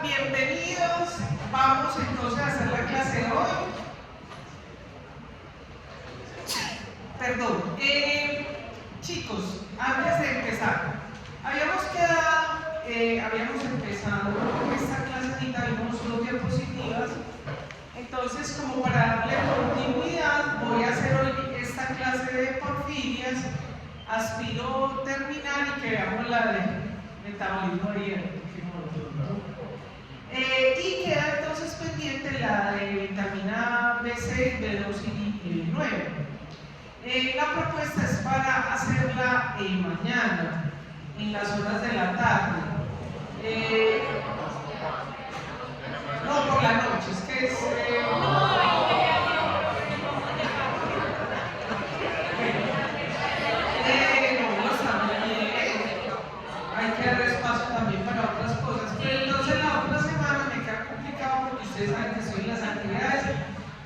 bienvenidos. Vamos entonces a hacer la clase de hoy. Perdón. Chicos, antes de empezar, habíamos empezado esta clasecita, vimos dos diapositivas. Entonces, como para darle continuidad, voy a hacer hoy esta clase de porfirias. Aspiro terminar y que veamos la de metabolismo abierto. Y queda entonces pendiente la de vitamina B6, B2 y B9. La propuesta es para hacerla mañana, en las horas de la tarde. No, por la noche, es que es... hay que dar espacio también para otras cosas. Pero entonces la otra semana me queda complicado porque ustedes saben que estoy en las actividades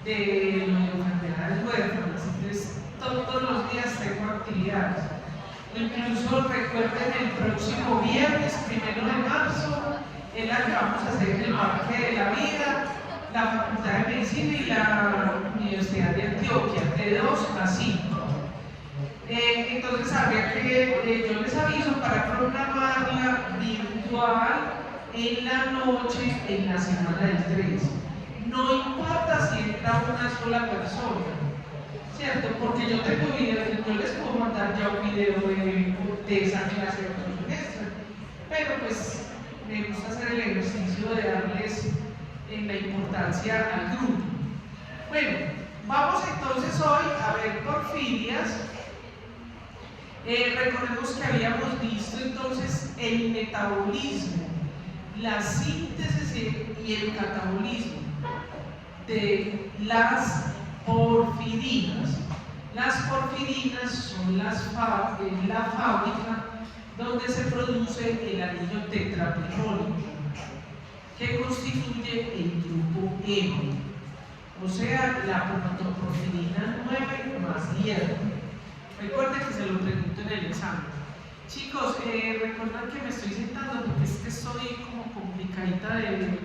de enfermedades huérfanas. Entonces todos los días tengo actividades. Incluso recuerden el próximo viernes 1 de marzo es la que vamos a hacer en el Parque de la Vida, la Facultad de Medicina y la Universidad de Antioquia, de 2 a 5. Entonces habría que, yo les aviso para programarla virtual en la noche, en la semana del 3. No importa si entra una sola persona, ¿cierto? Porque yo tengo videos, yo les puedo mandar ya un video de esa clase de otro semestre, pero pues me gusta hacer el ejercicio de darles la importancia al grupo. Bueno, vamos entonces hoy a ver porfirias. Recordemos que habíamos visto entonces el metabolismo, la síntesis y el catabolismo de las porfirinas. Las porfirinas son la fábrica donde se produce el anillo tetrapirrónico, que constituye el grupo M, o sea, la porfirina 9 más hierro. Recuerden que se lo pregunto en el examen. Chicos, recuerden que me estoy sentando porque es que estoy como complicadita de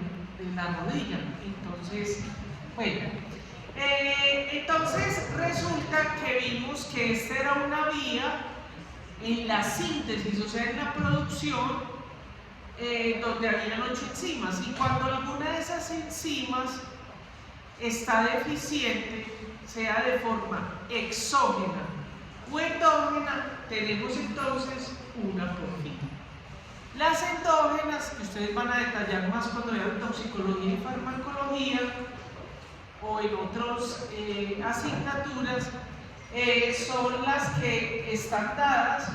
la rodilla. Entonces, bueno. Entonces resulta que vimos que esta era una vía en la síntesis, o sea, en la producción, donde habían 8 enzimas. Y cuando alguna de esas enzimas está deficiente, sea de forma exógena o endógena, tenemos entonces una porfina. Las endógenas, que ustedes van a detallar más cuando vean toxicología y farmacología o en otras asignaturas, son las que están dadas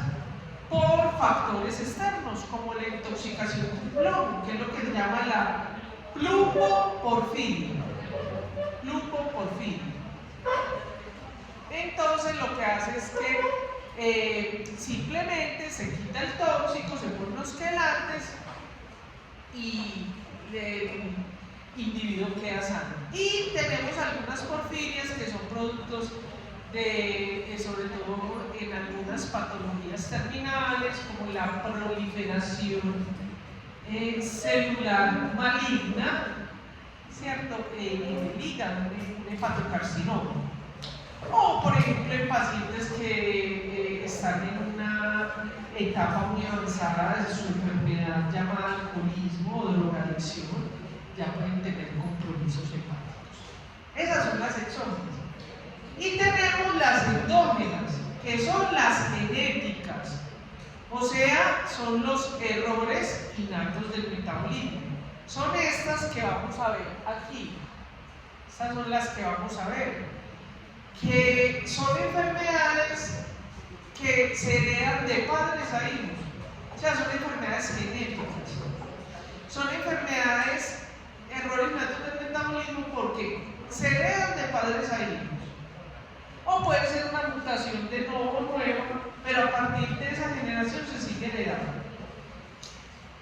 por factores externos, como la intoxicación con plomo, que es lo que se llama la plumoporfiria. Entonces lo que hace es que simplemente se quita el tóxico, se ponen los quelantes y el individuo queda sano. Y tenemos algunas porfirias que son productos de, sobre todo en algunas patologías terminales, como la proliferación celular maligna, ¿cierto? En el hígado, en un hepatocarcinoma. O, por ejemplo, en pacientes que están en una etapa muy avanzada de su enfermedad llamada alcoholismo o drogadicción, ya pueden tener compromisos hepáticos. Esas son las exógenas. Y tenemos las endógenas, que son las genéticas, o sea, son los errores innatos del metabolismo. Son estas que vamos a ver aquí. Estas son las que vamos a ver, que son enfermedades que se heredan de padres a hijos. O sea, son enfermedades genéticas. Son enfermedades, errores innatos del metabolismo, porque se heredan de padres a hijos. O puede ser una mutación de nuevo, pero a partir de esa generación se sigue heredando.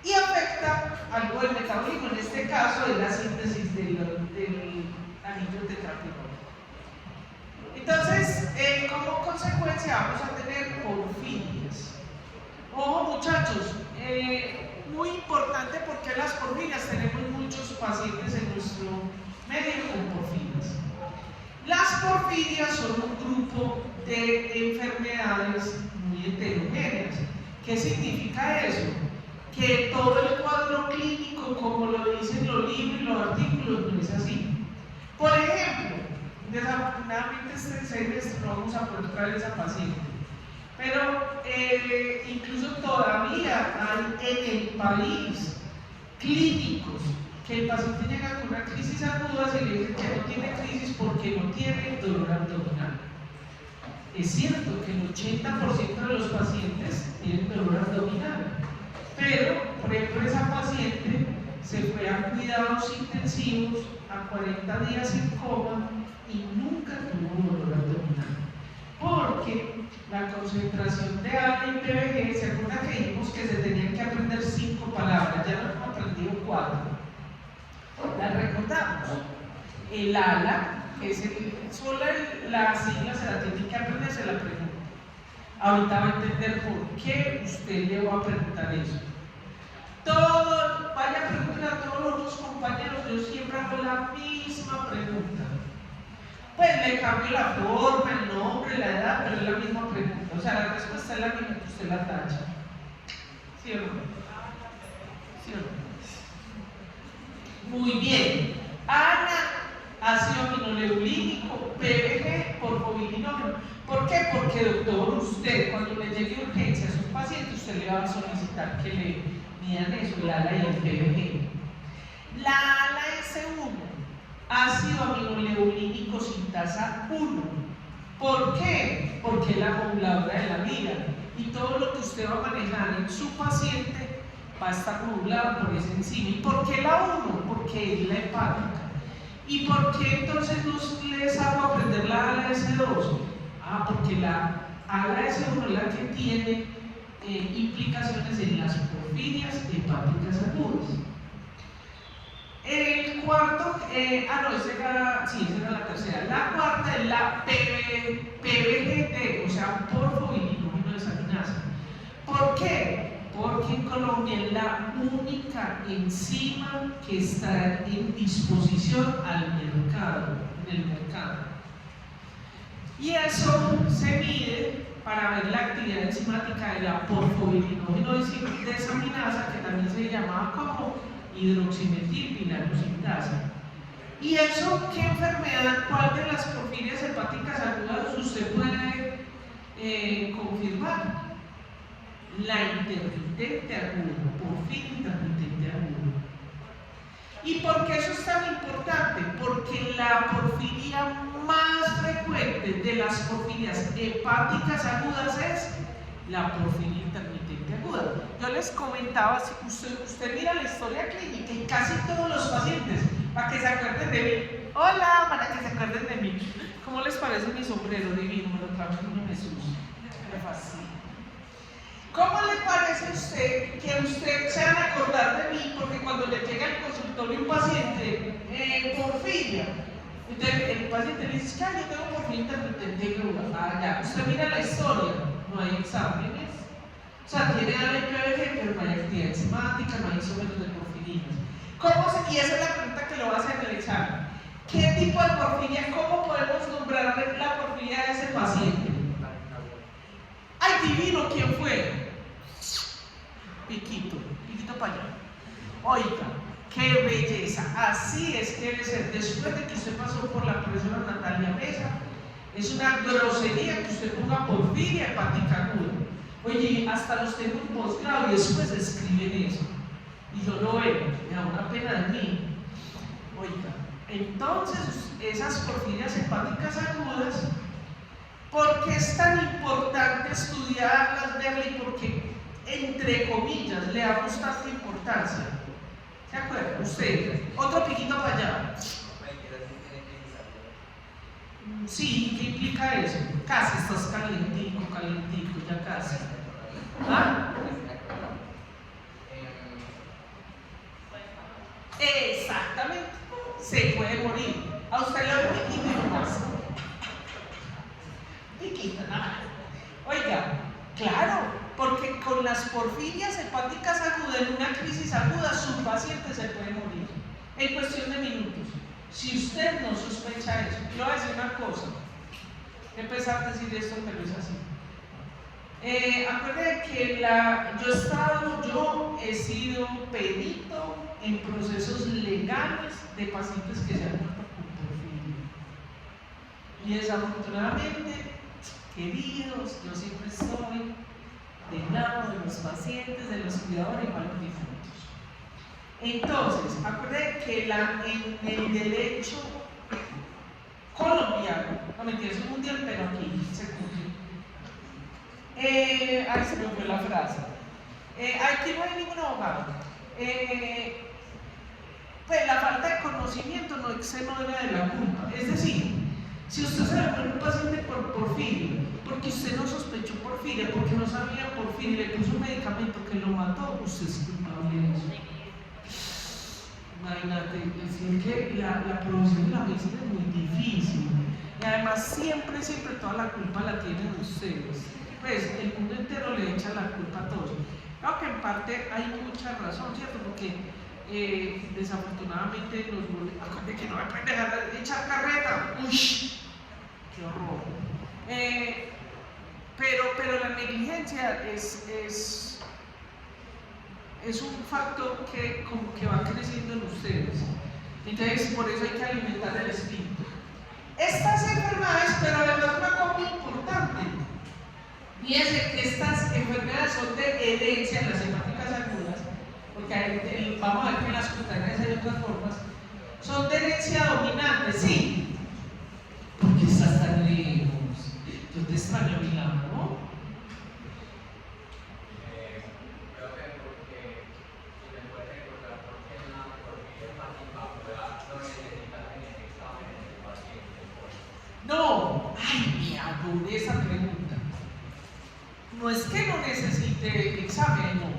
Y afecta algo del metabolismo, en este caso es la síntesis del anillo tetrapirrónico. Entonces, como consecuencia vamos a tener porfirias. Ojo muchachos, muy importante porque las porfirias tenemos muchos pacientes en nuestro medio con porfirias. Las porfirias son un grupo de enfermedades muy heterogéneas. ¿Qué significa eso? Que todo el cuadro clínico, como lo dicen los libros y los artículos, no es así. Por ejemplo, desafortunadamente este semestre no vamos a poder traer esa paciente, pero incluso todavía hay en el país clínicos que el paciente llega con una crisis aguda y le dicen que no tiene crisis porque no tiene dolor abdominal. Es cierto que el 80% de los pacientes tienen dolor abdominal, pero por ejemplo esa paciente se fue a cuidados intensivos a 40 días en coma y nunca tuvo dolor abdominal, porque la concentración de ALA y PBG, ¿se acuerdan que dijimos que se tenían que aprender 5 palabras? Ya no hemos aprendido 4. Las recordamos. El ALA, que es solo la sigla se la tiene que aprender, se la pregunta. Ahorita va a entender por qué usted le va a preguntar eso. Vaya a preguntar a todos los otros compañeros, yo siempre hago la misma pregunta. Pues le cambio la forma, el nombre, la edad, pero es la misma pregunta. O sea, la respuesta es la misma que usted la tacha. ¿Sí o no? ¿Sí o no? Muy bien. Ana, ácido aminoleulínico, PBG, porfobilinógeno. ¿Por qué? Porque, doctor, usted cuando le llegue urgencia a su paciente, usted le va a solicitar que le midan eso, el ALA y el PBG. La ALA S1, ácido aminoleulínico sintasa 1. ¿Por qué? Porque es la moduladora de la vida y todo lo que usted va a manejar en su paciente va a estar modulado por esa enzima. ¿Y por qué la 1? Porque es la hepática. ¿Y por qué entonces no les hago aprender la ALA S2? Porque la ALA S1 es la que tiene implicaciones en las porfirias hepáticas agudas. El cuarto, esa era la tercera. La cuarta es la PBGT, o sea, porfobilinógeno desaminasa. ¿Por qué? Porque en Colombia es la única enzima que está en disposición en el mercado. Y eso se mide para ver la actividad enzimática de la porfobilinógeno desaminasa, que también se llamaba como hidroximetilpinarosindasa. ¿Y eso qué enfermedad, cuál de las porfirias hepáticas agudas usted puede confirmar? La intermitente aguda, porfiria intermitente aguda. ¿Y por qué eso es tan importante? Porque la porfiria más frecuente de las porfirias hepáticas agudas es la porfiria intermitente aguda. Yo les comentaba, si usted mira la historia clínica y casi todos los pacientes, para que se acuerden de mí. Hola, para que se acuerden de mí. ¿Cómo les parece mi sombrero divino? Me lo trajo en Jesús. Me fascina. ¿Cómo le parece a usted que usted se van a acordar de mí? Porque cuando le llega al consultorio un paciente porfiria, entonces el paciente le dice, yo tengo porfiria intermitente aguda. Ya, usted mira la historia, no hay exámenes. O sea, tiene ALA-PBG, pero no hay actividad enzimática, no hay isómeros de porfirinas. Y esa es la pregunta que lo va a hacer en el examen. ¿Qué tipo de porfiria, cómo podemos nombrar la porfiria de ese paciente? ¡Ay, divino! ¿Quién fue? Piquito para allá. Oiga, ¡qué belleza! Así es que debe ser. Después de que usted pasó por la profesora Natalia Mesa, es una grosería que usted ponga porfiria hepática aguda. Oye, hasta los tengo en posgrado y después escriben eso. Y yo lo veo, me da una pena de mí. Oiga, entonces esas porfirias hepáticas agudas, ¿por qué es tan importante estudiarlas, verlas y por qué, entre comillas, le damos tanta importancia? ¿Se acuerdan? Usted, otro piquito para allá. Sí, ¿qué implica eso? Casi estás calientico, ya casi. ¿Ah? Exactamente, se puede morir. A usted le da un piquito y no más. Piquito, nada. Oiga, claro, porque con las porfirias hepáticas agudas, en una crisis aguda, su paciente se puede morir en cuestión de minutos. Si usted no sospecha eso, le voy a decir una cosa, empezar a decir esto, pero es así. Acuérdense que yo he sido perito en procesos legales de pacientes que se han muerto con porfiria. Y desafortunadamente, queridos, yo siempre estoy del lado de los pacientes, de los cuidadores y malos difuntos. Entonces, acuérdense que en el derecho colombiano, no mentira, es mundial, pero aquí se cumple. Ahí se me fue la frase. Aquí no hay ningún abogado. Pues la falta de conocimiento no exime de la culpa. Es decir, si usted se le pone un paciente por porfiria, porque usted no sospechó porfiria, porque no sabía porfiria, le puso un medicamento que lo mató, usted es culpable de eso. Imagínate, decir que la producción de la medicina es muy difícil. Y además siempre toda la culpa la tienen ustedes. Pues el mundo entero le echa la culpa a todos. Creo que en parte hay mucha razón, ¿cierto? Porque desafortunadamente acuérdense que no me pueden dejar de echar carreta. ¡Uy! ¡Qué horror! Pero la negligencia es un factor que como que va creciendo en ustedes. Entonces, por eso hay que alimentar el espíritu. Estas enfermedades, pero además una cosa muy importante, y es que estas enfermedades son de herencia, las hepáticas agudas, porque vamos a ver que en las cutáneas hay otras formas, son de herencia dominante, sí. ¿Por qué estás tan lejos? Yo te extraño a mi lado, ¿no? Creo que porque, si me puedes recordar, porque una porfiria hepática aguda no necesita tener exámenes del paciente. No, ay, me adoré esa pregunta. No es que no necesite exámenes, no.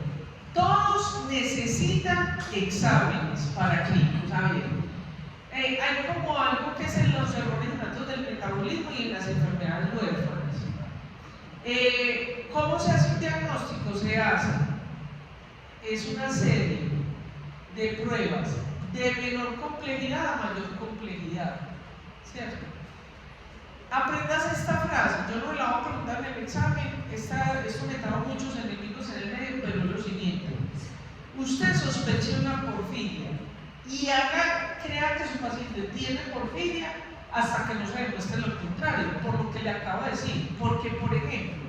Todos necesitan exámenes para clínicos, a ver. Hay como algo que es en los errores natos del metabolismo y en las enfermedades huérfanas. ¿Cómo se hace un diagnóstico? Se hace, es una serie de pruebas de menor complejidad a mayor complejidad, ¿cierto? Aprendas esta frase, yo no la voy a preguntar en el examen, esto me trajo muchos enemigos en el medio, pero es lo siguiente: usted sospeche una porfiria y crea que su paciente tiene porfiria hasta que no se demuestre lo contrario, por lo que le acabo de decir. Porque, por ejemplo,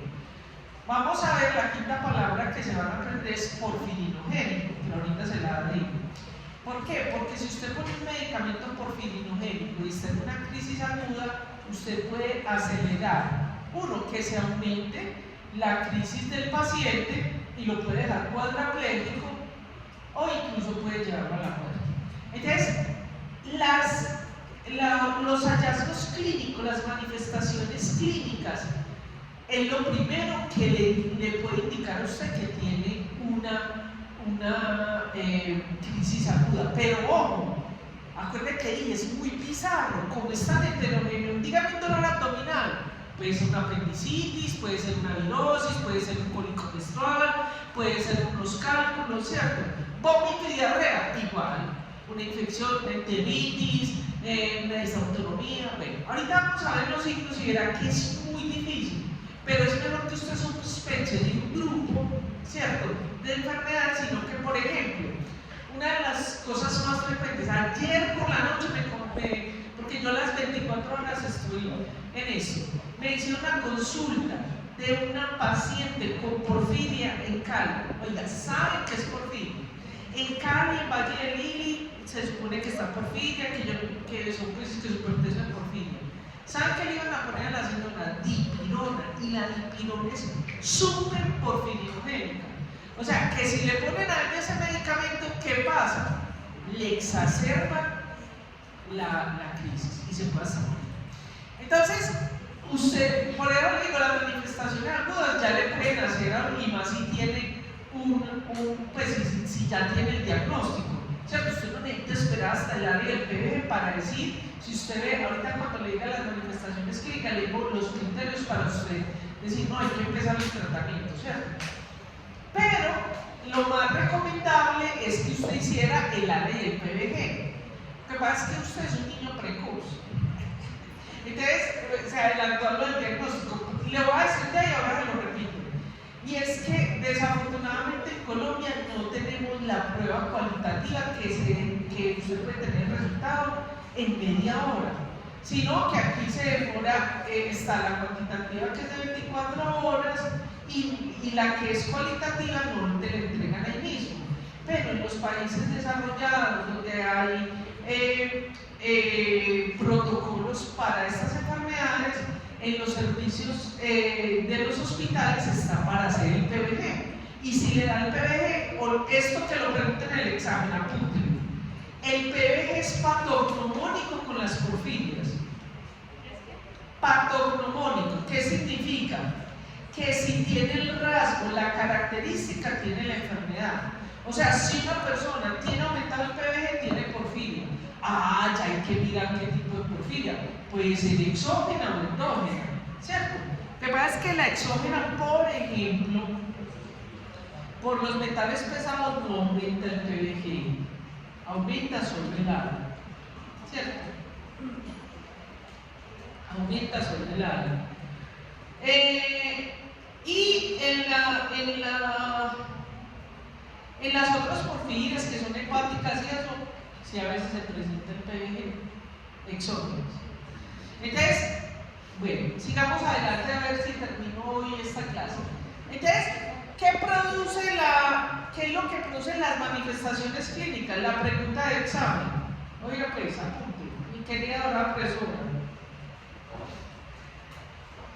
vamos a ver la quinta palabra que se van a aprender es porfirinogénico, que ahorita se la digo. ¿Por qué? Porque si usted pone un medicamento porfirinogénico y está en una crisis aguda, usted puede acelerar, uno, que se aumente la crisis del paciente y lo puede dejar cuadrapléjico o incluso puede llevarlo a la muerte. Entonces, los hallazgos clínicos, las manifestaciones clínicas, es lo primero que le puede indicar a usted que tiene una crisis aguda. Pero ojo, acuérdense que dije, es muy bizarro, como es tan heterogéneo. Dígame un dolor abdominal, puede ser una apendicitis, puede ser una virosis, puede ser un cólico menstrual, puede ser unos cálculos, ¿cierto? Vómito y diarrea, igual, una infección, enteritis, una disautonomía. Bueno, ahorita vamos a ver los signos y verán que es muy difícil, pero es mejor que usted sospeche de un grupo, ¿cierto?, de enfermedades, sino que, por ejemplo, una de las cosas más frecuentes, ayer por la noche porque yo las 24 horas estoy en eso, me hicieron una consulta de una paciente con porfiria en Cali. Oiga, ¿saben qué es porfiria? En Cali, en Valle del Lili, se supone que está porfiria, que su proceso de porfiria. ¿Saben qué le iban a poner a la señora? Dipirona, y la dipirona es súper porfirinogénica. O sea, que si le ponen a ella ese medicamento, ¿qué pasa? Le exacerba la crisis y se puede morir. Entonces, usted, por eso le digo, las manifestaciones agudas ya le pueden hacer algo, y más si tiene pues si ya tiene el diagnóstico. ¿Cierto? Usted no necesita esperar hasta el área del PBG para decir, si usted ve, ahorita cuando le diga las manifestaciones clínicas, le digo los criterios para usted decir, no, hay que empezar el tratamiento, ¿cierto? Pero lo más recomendable es que usted hiciera el ALA y el PBG. Lo que pasa es que usted es un niño precoz. Entonces, se adelantó a lo del diagnóstico. Le voy a decir ya y ahora se lo repito. Y es que desafortunadamente en Colombia no tenemos la prueba cualitativa que usted puede tener el resultado en media hora, sino que aquí se demora, está la cuantitativa que es de 24 horas y la que es cualitativa no te la entregan ahí mismo. Pero en los países desarrollados donde hay protocolos para estas enfermedades, en los servicios de los hospitales está para hacer el PBG. Y si le dan el PBG, o esto que lo pregunten en el examen, apúntenlo. El PBG es patognomónico con las porfirias. Patognomónico, ¿qué significa? Que si tiene el rasgo, la característica, tiene la enfermedad. O sea, si una persona tiene aumentado el PBG, tiene porfiria. Ah, ya hay que mirar qué tipo de porfiria. Puede ser exógena o endógena, ¿cierto? Lo que pasa es que la exógena, por ejemplo, por los metales pesados no aumenta el PBG, aumenta sobre el ALA, ¿cierto? Aumenta sobre el ALA. Y en las otras porfirias que son hepáticas y eso, sí a veces se presenta el PBG exógenos. Entonces, bueno, sigamos adelante a ver si termino hoy esta clase. Entonces, ¿qué es lo que producen las manifestaciones clínicas? La pregunta de examen. Oiga pues, apunte, mi querida profesora.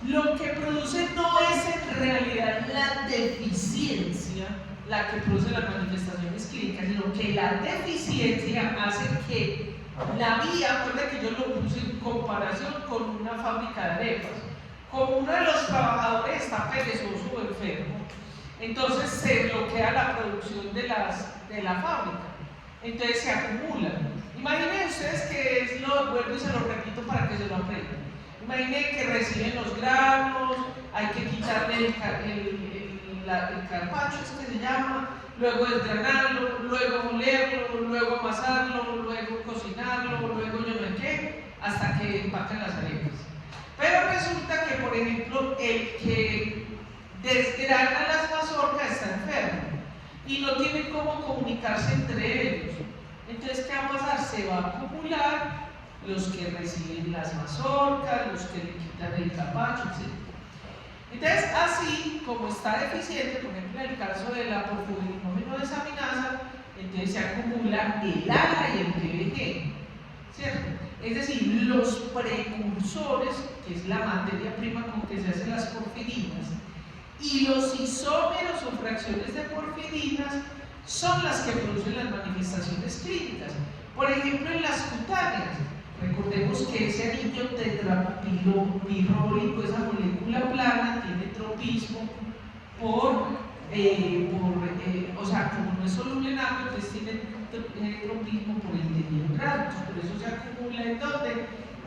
Lo que produce no es en realidad la deficiencia la que produce las manifestaciones clínicas, sino que la deficiencia hace que la vía, recuerda que yo lo puse en comparación con una fábrica de arepas. Como uno de los trabajadores está perezoso o enfermo, entonces se bloquea la producción de la fábrica, entonces se acumulan. Imaginen ustedes que vuelvo y se lo repito para que se lo aprendan. Imaginen que reciben los granos, hay que quitarle el carpaccio, es que se llama, luego desgranarlo, luego molerlo, luego amasarlo, luego cocinarlo, luego yo no sé qué, hasta que empacan las arepas. Pero resulta que, por ejemplo, el que desgrana las mazorcas está enfermo y no tiene cómo comunicarse entre ellos. Entonces, ¿qué va a pasar? Se va a acumular los que reciben las mazorcas, los que le quitan el carpaccio, etc. Entonces, así como está deficiente, por ejemplo, en el caso de la porfirinomeno desaminasa, entonces se acumula el ALA y el PBG, ¿cierto? Es decir, los precursores, que es la materia prima con que se hacen las porfirinas, y los isómeros o fracciones de porfirinas son las que producen las manifestaciones clínicas. Por ejemplo, en las cutáneas, recordemos que ese anillo tetrapirrólico, esa molécula plana, tiene tropismo o sea, como no es soluble en agua, entonces tiene tropismo por el tejido graso, por eso se acumula ¿en dónde?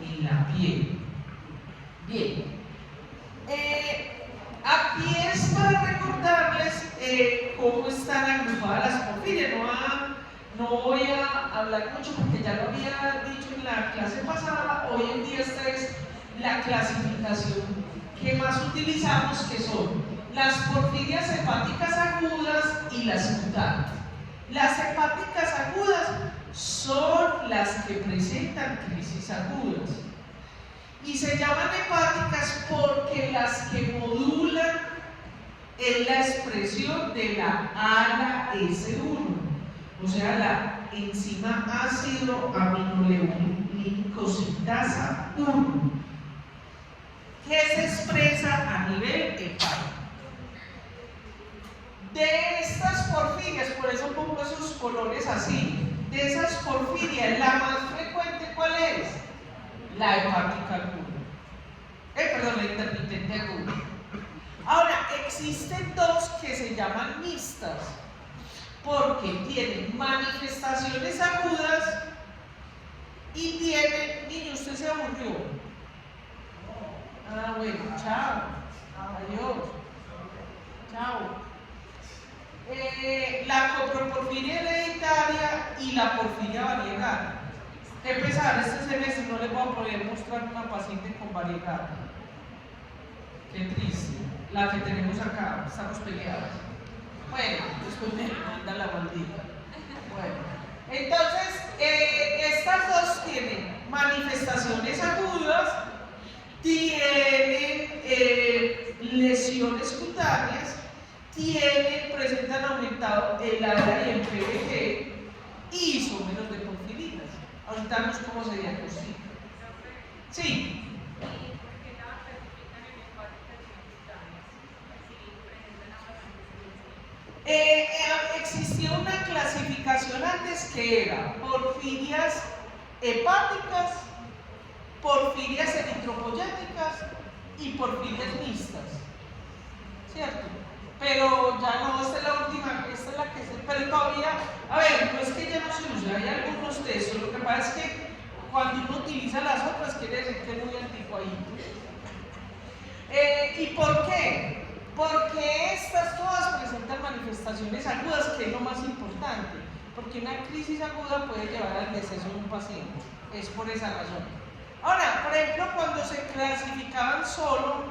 En la piel. Bien. Aquí es para recordarles cómo están agrupadas las porfirias. No voy a hablar mucho porque ya lo había dicho en la clase pasada. Hoy en día esta es la clasificación que más utilizamos, que son las porfirias hepáticas agudas y las cutáneas. Las hepáticas agudas son las que presentan crisis agudas y se llaman hepáticas porque las que modulan es la expresión de la ALA-S1, o sea, la enzima ácido aminoglicositasa 1, que se expresa a nivel hepático. De estas porfirias, por eso pongo esos colores así, de esas porfirias, la más frecuente, ¿cuál es? La hepática aguda. Perdón, la intermitente aguda. Ahora, existen dos que se llaman mixtas, porque tienen manifestaciones agudas y tienen... Niño, ¿usted se aburrió? Ah, bueno, chao. Adiós. Chao. la coproporfiria hereditaria y la porfiria variegata. Qué pesar, este semestre no les voy a poder mostrar una paciente con variegata. Qué triste, la que tenemos acá, estamos peleadas. Bueno, después me manda la maldita. Bueno, entonces, estas dos tienen manifestaciones agudas, tienen lesiones cutáneas, presentan aumentado el ARA y el PBG y isómeros de porfirinas. Ahorita vemos cómo se diagnostica. Sí. Existía una clasificación antes que era porfirias hepáticas, porfirias eritropoyéticas y porfirias mixtas, ¿cierto? Pero ya no, esta es la última, esta es la que se... Pero todavía, a ver, no es que ya no se use, hay algunos textos, lo que pasa es que cuando uno utiliza las otras quiere decir que es muy anticuadito. ¿Y por qué? Porque estas todas presentan manifestaciones agudas, que es lo más importante, porque una crisis aguda puede llevar al deceso de un paciente, es por esa razón. Ahora, por ejemplo, cuando se clasificaban solo,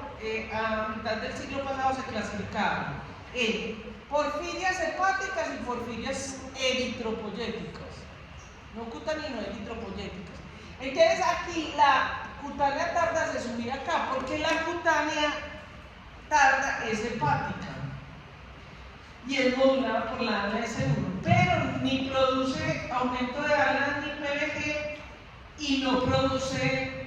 a mitad del siglo pasado se clasificaban en porfirias hepáticas y porfirias eritropoyéticas, no cutáneo, no eritropoyéticas. Entonces aquí la cutánea tarda se subía acá, porque la cutánea tarda es hepática y es modulada por la ALAS1, pero ni produce aumento de ALAS ni PBG y no produce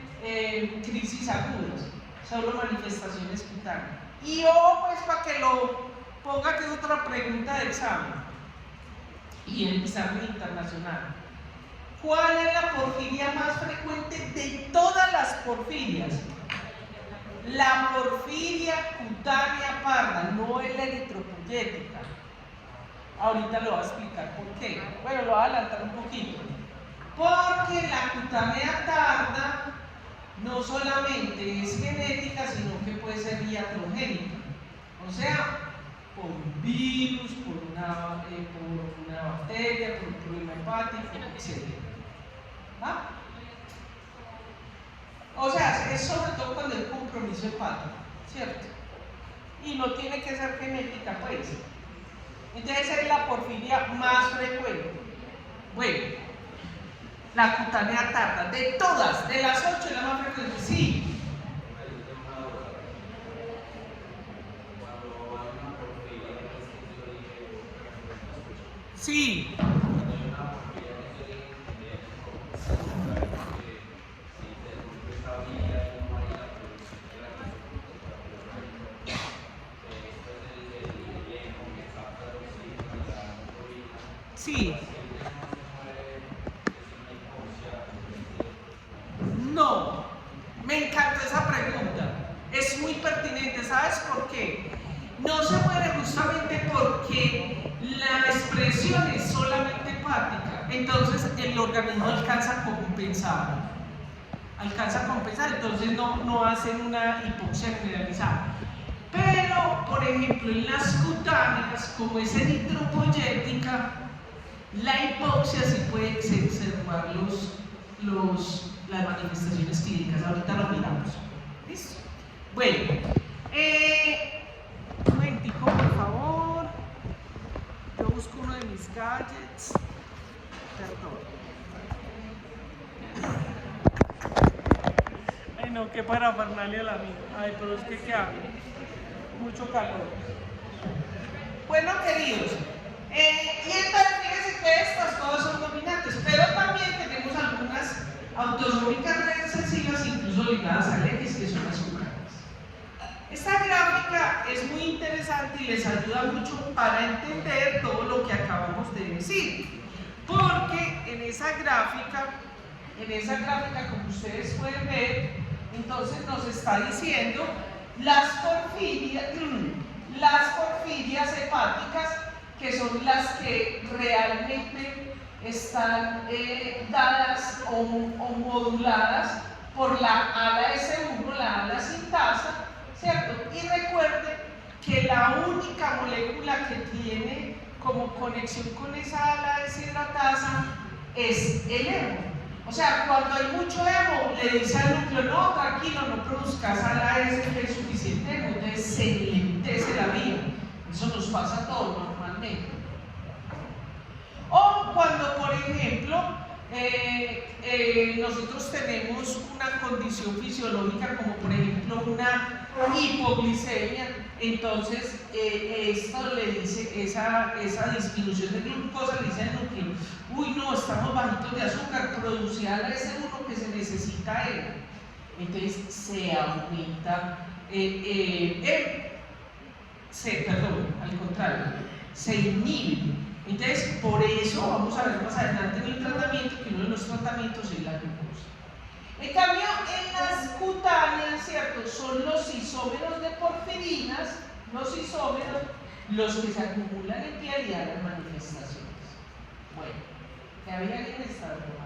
crisis agudas, solo manifestaciones cutáneas. Y pues para que lo ponga, que es otra pregunta de examen y el examen internacional. ¿Cuál es la porfiria más frecuente de todas las porfirias? La porfiria cutánea parda, no es la eritropoyética. Ahorita lo voy a explicar por qué. Bueno, lo voy a adelantar un poquito. Porque la cutánea tarda no solamente es genética, sino que puede ser iatrogénica. O sea, por un virus, por una bacteria, por un problema hepático, etc. ¿Ah? O sea, es sobre todo cuando hay compromiso hepático, ¿cierto? Y no tiene que ser genética, pues. Entonces es la porfiria más frecuente. Bueno, la cutánea tarda, de todas, de las 8 es la más frecuente, sí. Sí. Sí. No, me encantó esa pregunta. Es muy pertinente, ¿sabes por qué? No se muere justamente porque la expresión es solamente hepática. Entonces el organismo alcanza a compensar. Entonces no hacen una hipoxia generalizada. Pero, por ejemplo, en las cutáneas, como es eritropoyética, la hipoxia sí puede exacerbar las manifestaciones clínicas. Ahorita lo miramos. ¿Listo? Bueno, un momentico, por favor. Yo busco uno de mis gadgets. Perdón. Ay, no, qué parafernalia la mía. Ay, pero es que ¿qué hago? Mucho calor. Bueno, queridos. Y entonces fíjense que estas todas son dominantes, pero también tenemos algunas autosómicas recesivas, incluso ligadas al X, que son las azúcares. Esta gráfica es muy interesante y les ayuda mucho para entender todo lo que acabamos de decir, porque en esa gráfica, como ustedes pueden ver, entonces nos está diciendo las porfirias hepáticas, que son las que realmente están dadas o moduladas por la ALAS1, la ala sintasa, ¿cierto? Y recuerden que la única molécula que tiene como conexión con esa ala deshidratasa es el hemo. O sea, cuando hay mucho hemo, le dice al núcleo, no, tranquilo, no produzcas ala S que es suficiente hemo, entonces se lentece la vía. Eso nos pasa a todos normalmente. O cuando, por ejemplo, nosotros tenemos una condición fisiológica como por ejemplo una hipoglicemia, entonces esto le dice, esa disminución de glucosa le dice al núcleo, uy no, estamos bajitos de azúcar, producía la S1 que se necesita él. Entonces se aumenta, al contrario, se inhibe. Entonces, por eso vamos a ver más adelante en el tratamiento que uno de los tratamientos es la glucosa. En cambio, en las cutáneas, ¿cierto? Son los isómeros de porfirinas, los isómeros, los que se acumulan en piel y dan las manifestaciones. Bueno, ¿qué había alguien que estaba tomando?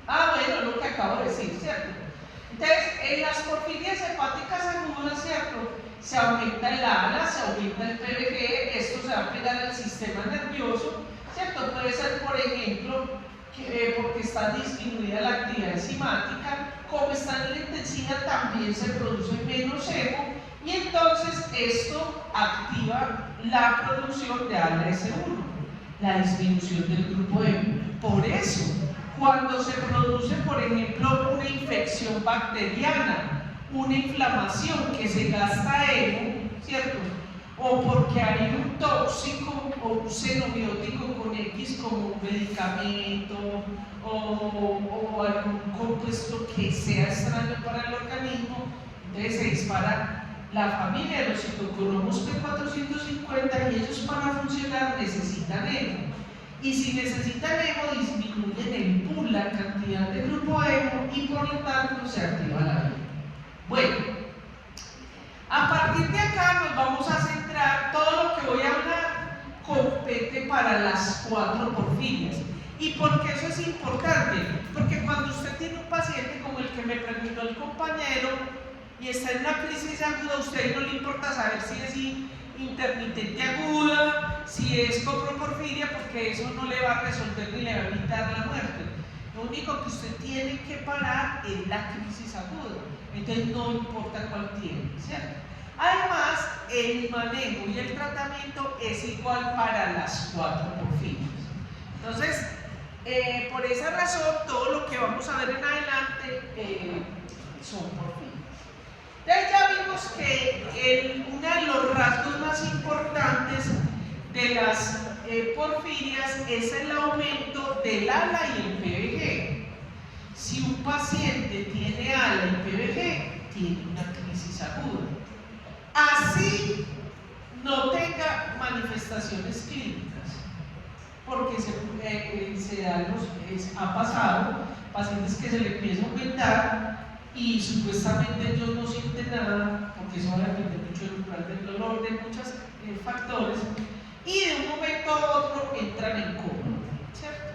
Bueno, lo que acabo de decir, ¿cierto? Entonces, en las porfirias hepáticas agudas, ¿cierto? Se aumenta el ALA, se aumenta el PBG, esto se va a pegar al sistema nervioso, ¿cierto? Puede ser, por ejemplo, porque está disminuida la actividad enzimática, como está enlentecida también se produce menos hemo, y entonces esto activa la producción de ALA-S1, la disminución del grupo hemo. Por eso, cuando se produce, por ejemplo, una infección bacteriana, una inflamación que se gasta hemo, ¿cierto? O porque hay un tóxico o un xenobiótico con X como un medicamento o algún compuesto que sea extraño para el organismo, entonces se dispara la familia de los citocromos P450 y ellos para funcionar necesitan hemo. Y si necesitan hemo, disminuyen el pool, la cantidad de grupo hemo, y por lo tanto se activa la vía. Bueno, a partir de acá nos vamos a centrar, todo lo que voy a hablar compete para las 4 porfirias. ¿Y por qué eso es importante? Porque cuando usted tiene un paciente como el que me preguntó el compañero y está en una crisis aguda, a usted no le importa saber si es intermitente aguda, si es coproporfiria, porque eso no le va a resolver ni le va a evitar la muerte. Lo único que usted tiene que parar es la crisis aguda, entonces no importa cuál tiene, ¿cierto? Además, el manejo y el tratamiento es igual para las 4 porfirias. Entonces, por esa razón, todo lo que vamos a ver en adelante son porfirias. Entonces ya vimos que uno de los rasgos más importantes de las porfirias es el aumento del ALA y el PBG. Si un paciente tiene ALA y PBG, tiene una crisis aguda. Así no tenga manifestaciones clínicas, porque ha pasado pacientes que se le empieza a aumentar y supuestamente ellos no sienten nada, porque eso va a depender mucho del umbral del dolor, de muchos factores, y de un momento a otro entran en coma, ¿cierto?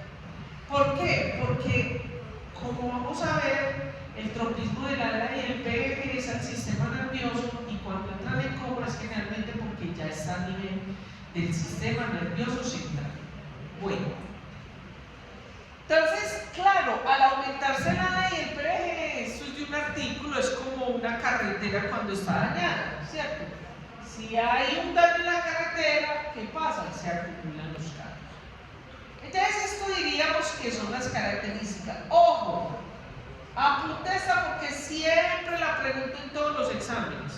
¿Por qué? Porque, como vamos a ver, el tropismo del ALA y el PBG es al sistema nervioso, y cuando entran en coma es generalmente porque ya está a nivel del sistema nervioso central. Bueno, entonces, claro, al aumentarse el ALA y el PBG, esto es de un artículo, es como una carretera cuando está dañada, ¿cierto? Si hay un daño en la carretera, ¿qué pasa? Se acumulan los carros. Entonces, esto diríamos que son las características. Ojo, apunta esta porque siempre la pregunto en todos los exámenes.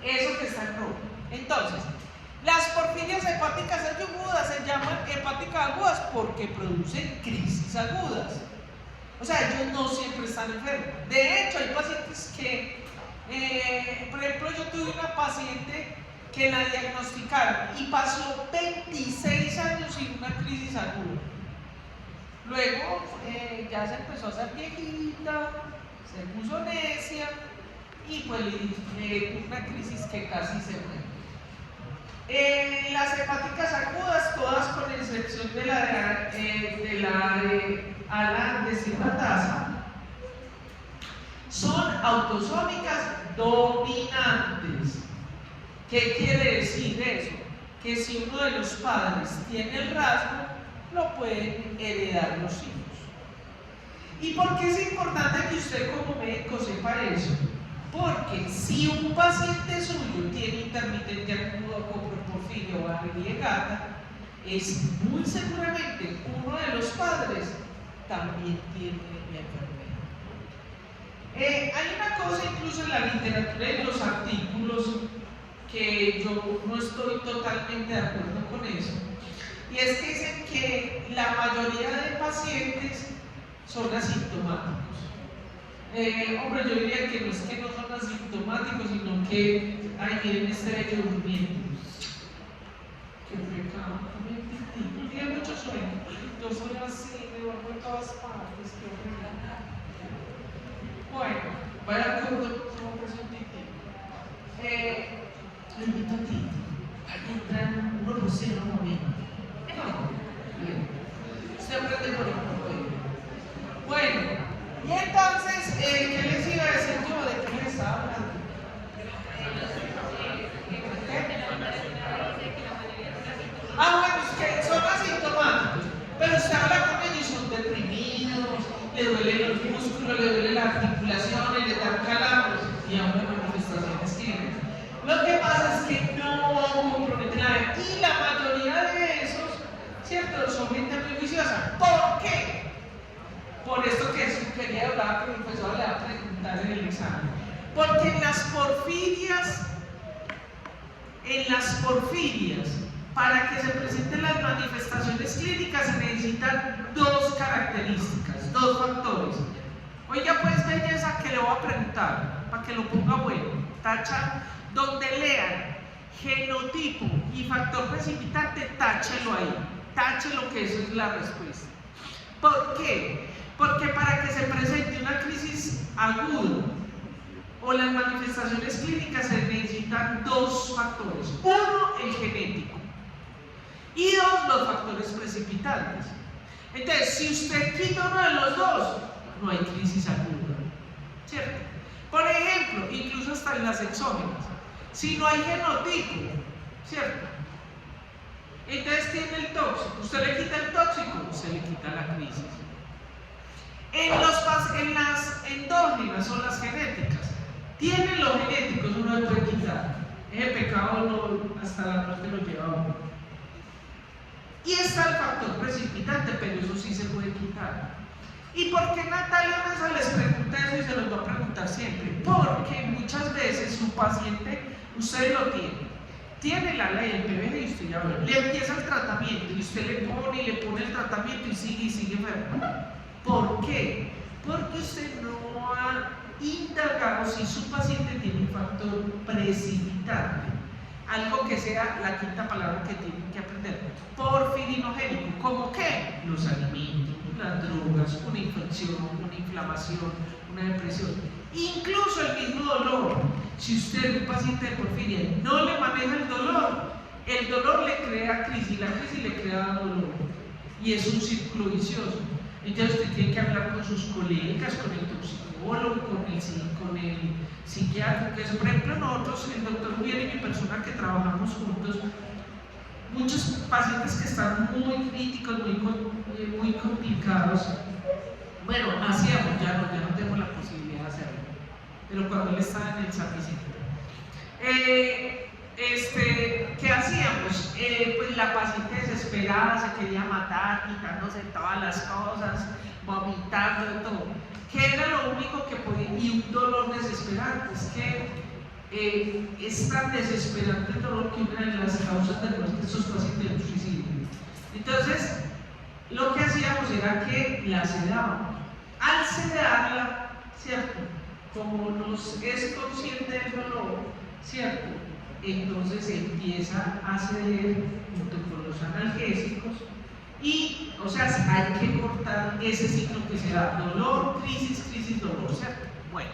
Eso que está en rojo. Entonces, las porfirias hepáticas agudas se llaman hepáticas agudas porque producen crisis agudas. O sea, ellos no siempre están enfermos. De hecho, hay pacientes que, por ejemplo, yo tuve una paciente que la diagnosticaron y pasó 26 años sin una crisis aguda. Luego ya se empezó a hacer viejita, se puso necia y pues tuvo una crisis que casi se muere. Las hepáticas agudas, todas con excepción de la ala deshidratada, son autosómicas dominantes. ¿Qué quiere decir eso? Que si uno de los padres tiene el rasgo, lo pueden heredar los hijos. ¿Y por qué es importante que usted como médico sepa eso? Porque si un paciente suyo tiene intermitente agudo, coproporfirio o aliegata, es muy seguramente uno de los padres también tiene la enfermedad. Hay una cosa incluso en la literatura y en los artículos que yo no estoy totalmente de acuerdo con eso, y es que dicen que la mayoría de pacientes son asintomáticos. Hombre, yo diría que no es que no son asintomáticos, sino que, ay, miren este bello durmiendo. Qué pecado, tiene mucho sueño. Yo soy así, me duermo en todas partes, qué horrible. Bueno, vaya con una presentita. Lo invito a ti. Ahí entran uno por cero, no bien. No, bien. Usted aprende por el propio. Bueno, y entonces, ¿qué les iba a decir yo? ¿De qué les estaba hablando? Bueno, es que son asintomáticos, pero usted habla con ellos y son deprimidos, le duelen los músculos, le duelen las articulaciones, le dan calambres y aún no manifestaciones clínicas. Lo que pasa es que no comprometen la vida, y la mayoría de esos, ¿cierto?, son gente muy viciosa. ¿Por qué? Por esto que quería hablar, que el profesor le va a preguntar en el examen. Porque en las porfirias, para que se presenten las manifestaciones clínicas se necesitan dos características, dos factores. Oiga, pues, belleza, que le voy a preguntar, para que lo ponga bueno. Tacha, donde lean genotipo y factor precipitante, táchelo ahí. Táchelo, que eso es la respuesta. ¿Por qué? Porque para que se presente una crisis aguda o las manifestaciones clínicas se necesitan dos factores. Uno, el genético, y dos, los factores precipitantes. Entonces, si usted quita uno de los dos, no hay crisis aguda, ¿cierto? Por ejemplo, incluso hasta en las exógenas, si no hay genotipo, ¿cierto?, entonces tiene el tóxico, usted le quita el tóxico, usted le quita la crisis. En las endógenas o las genéticas, tienen los genéticos, uno le puede quitar. Ese pecado no, hasta la muerte lo lleva a uno. Y está el factor precipitante, pero eso sí se puede quitar. ¿Y por qué Natalia Mesa les pregunta eso y se los va a preguntar siempre? Porque muchas veces su paciente, usted lo tiene la ley del PBG y usted ya ve, le empieza el tratamiento y usted le pone el tratamiento y sigue enfermo. ¿Por qué? Porque usted no ha indagado si su paciente tiene un factor precipitante, algo que sea la quinta palabra que tienen que aprender, porfirinogénico. ¿Cómo qué? Los alimentos, las drogas, una infección, una inflamación, una depresión, incluso el mismo dolor. Si usted es un paciente de porfiria no le maneja el dolor le crea crisis, la crisis le crea dolor, y es un círculo vicioso. Entonces usted tiene que hablar con sus colegas, con el toxicólogo, con el psiquiatra. Que por ejemplo, nosotros, el doctor Julián y mi persona que trabajamos juntos, muchos pacientes que están muy críticos, muy complicados, bueno, hacíamos, ya no tenemos la posibilidad de hacerlo, pero cuando él estaba en el San Vicente, ¿qué hacíamos? Pues la paciente desesperada se quería matar, quitándose todas las cosas, vomitando y todo. ¿Qué era lo único que podía? Y un dolor desesperante. Es que es tan desesperante el dolor que una de las causas de muerte de esos pacientes es el suicidio. Entonces, lo que hacíamos era que la sedábamos. Al sedarla, ¿cierto?, como nos es consciente del dolor, ¿cierto?, entonces empieza a ceder junto con los analgésicos y, o sea, hay que cortar ese ciclo que se da, dolor, crisis, dolor, ¿cierto? Bueno,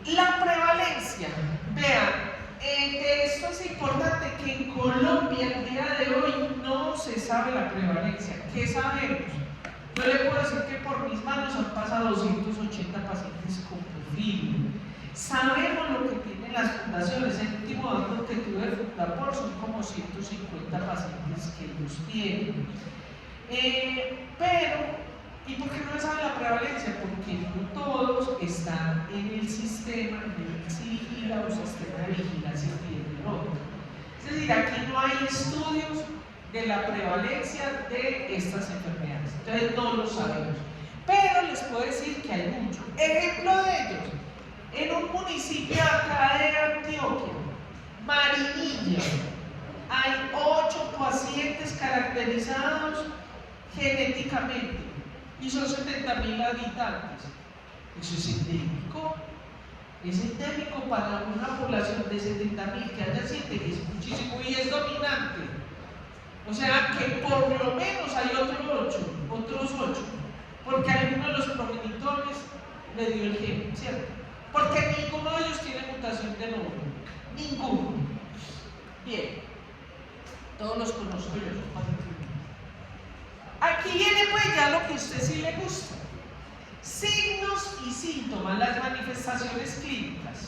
la prevalencia, vean, Esto es importante, que en Colombia el día de hoy no se sabe la prevalencia. ¿Qué sabemos? Yo le puedo decir que por mis manos han pasado 280 pacientes con porfirio. Sabemos lo que tienen las fundaciones. El último dato que tuve de Fundapor son como 150 pacientes que ellos tienen. ¿Y por qué no se sabe la prevalencia? Porque no todos están en el sistema, en el SIGILA o sistema de vigilancia epidemiológica. Es decir, aquí no hay estudios de la prevalencia de estas enfermedades, entonces no lo sabemos. Pero les puedo decir que hay mucho. Ejemplo de ellos, en un municipio acá de Antioquia, Marinilla, hay 8 pacientes caracterizados genéticamente y son 70.000 habitantes. Eso es endémico. Es endémico para una población de 70.000 que haya 7, que es muchísimo y es dominante. O sea que por lo menos hay otros 8, porque alguno de los progenitores le dio el gen, ¿cierto? Porque ninguno de ellos tiene mutación de nuevo, ninguno. Bien, todos los conozco yo. Aquí viene pues ya lo que a usted sí le gusta. Signos y síntomas, las manifestaciones clínicas.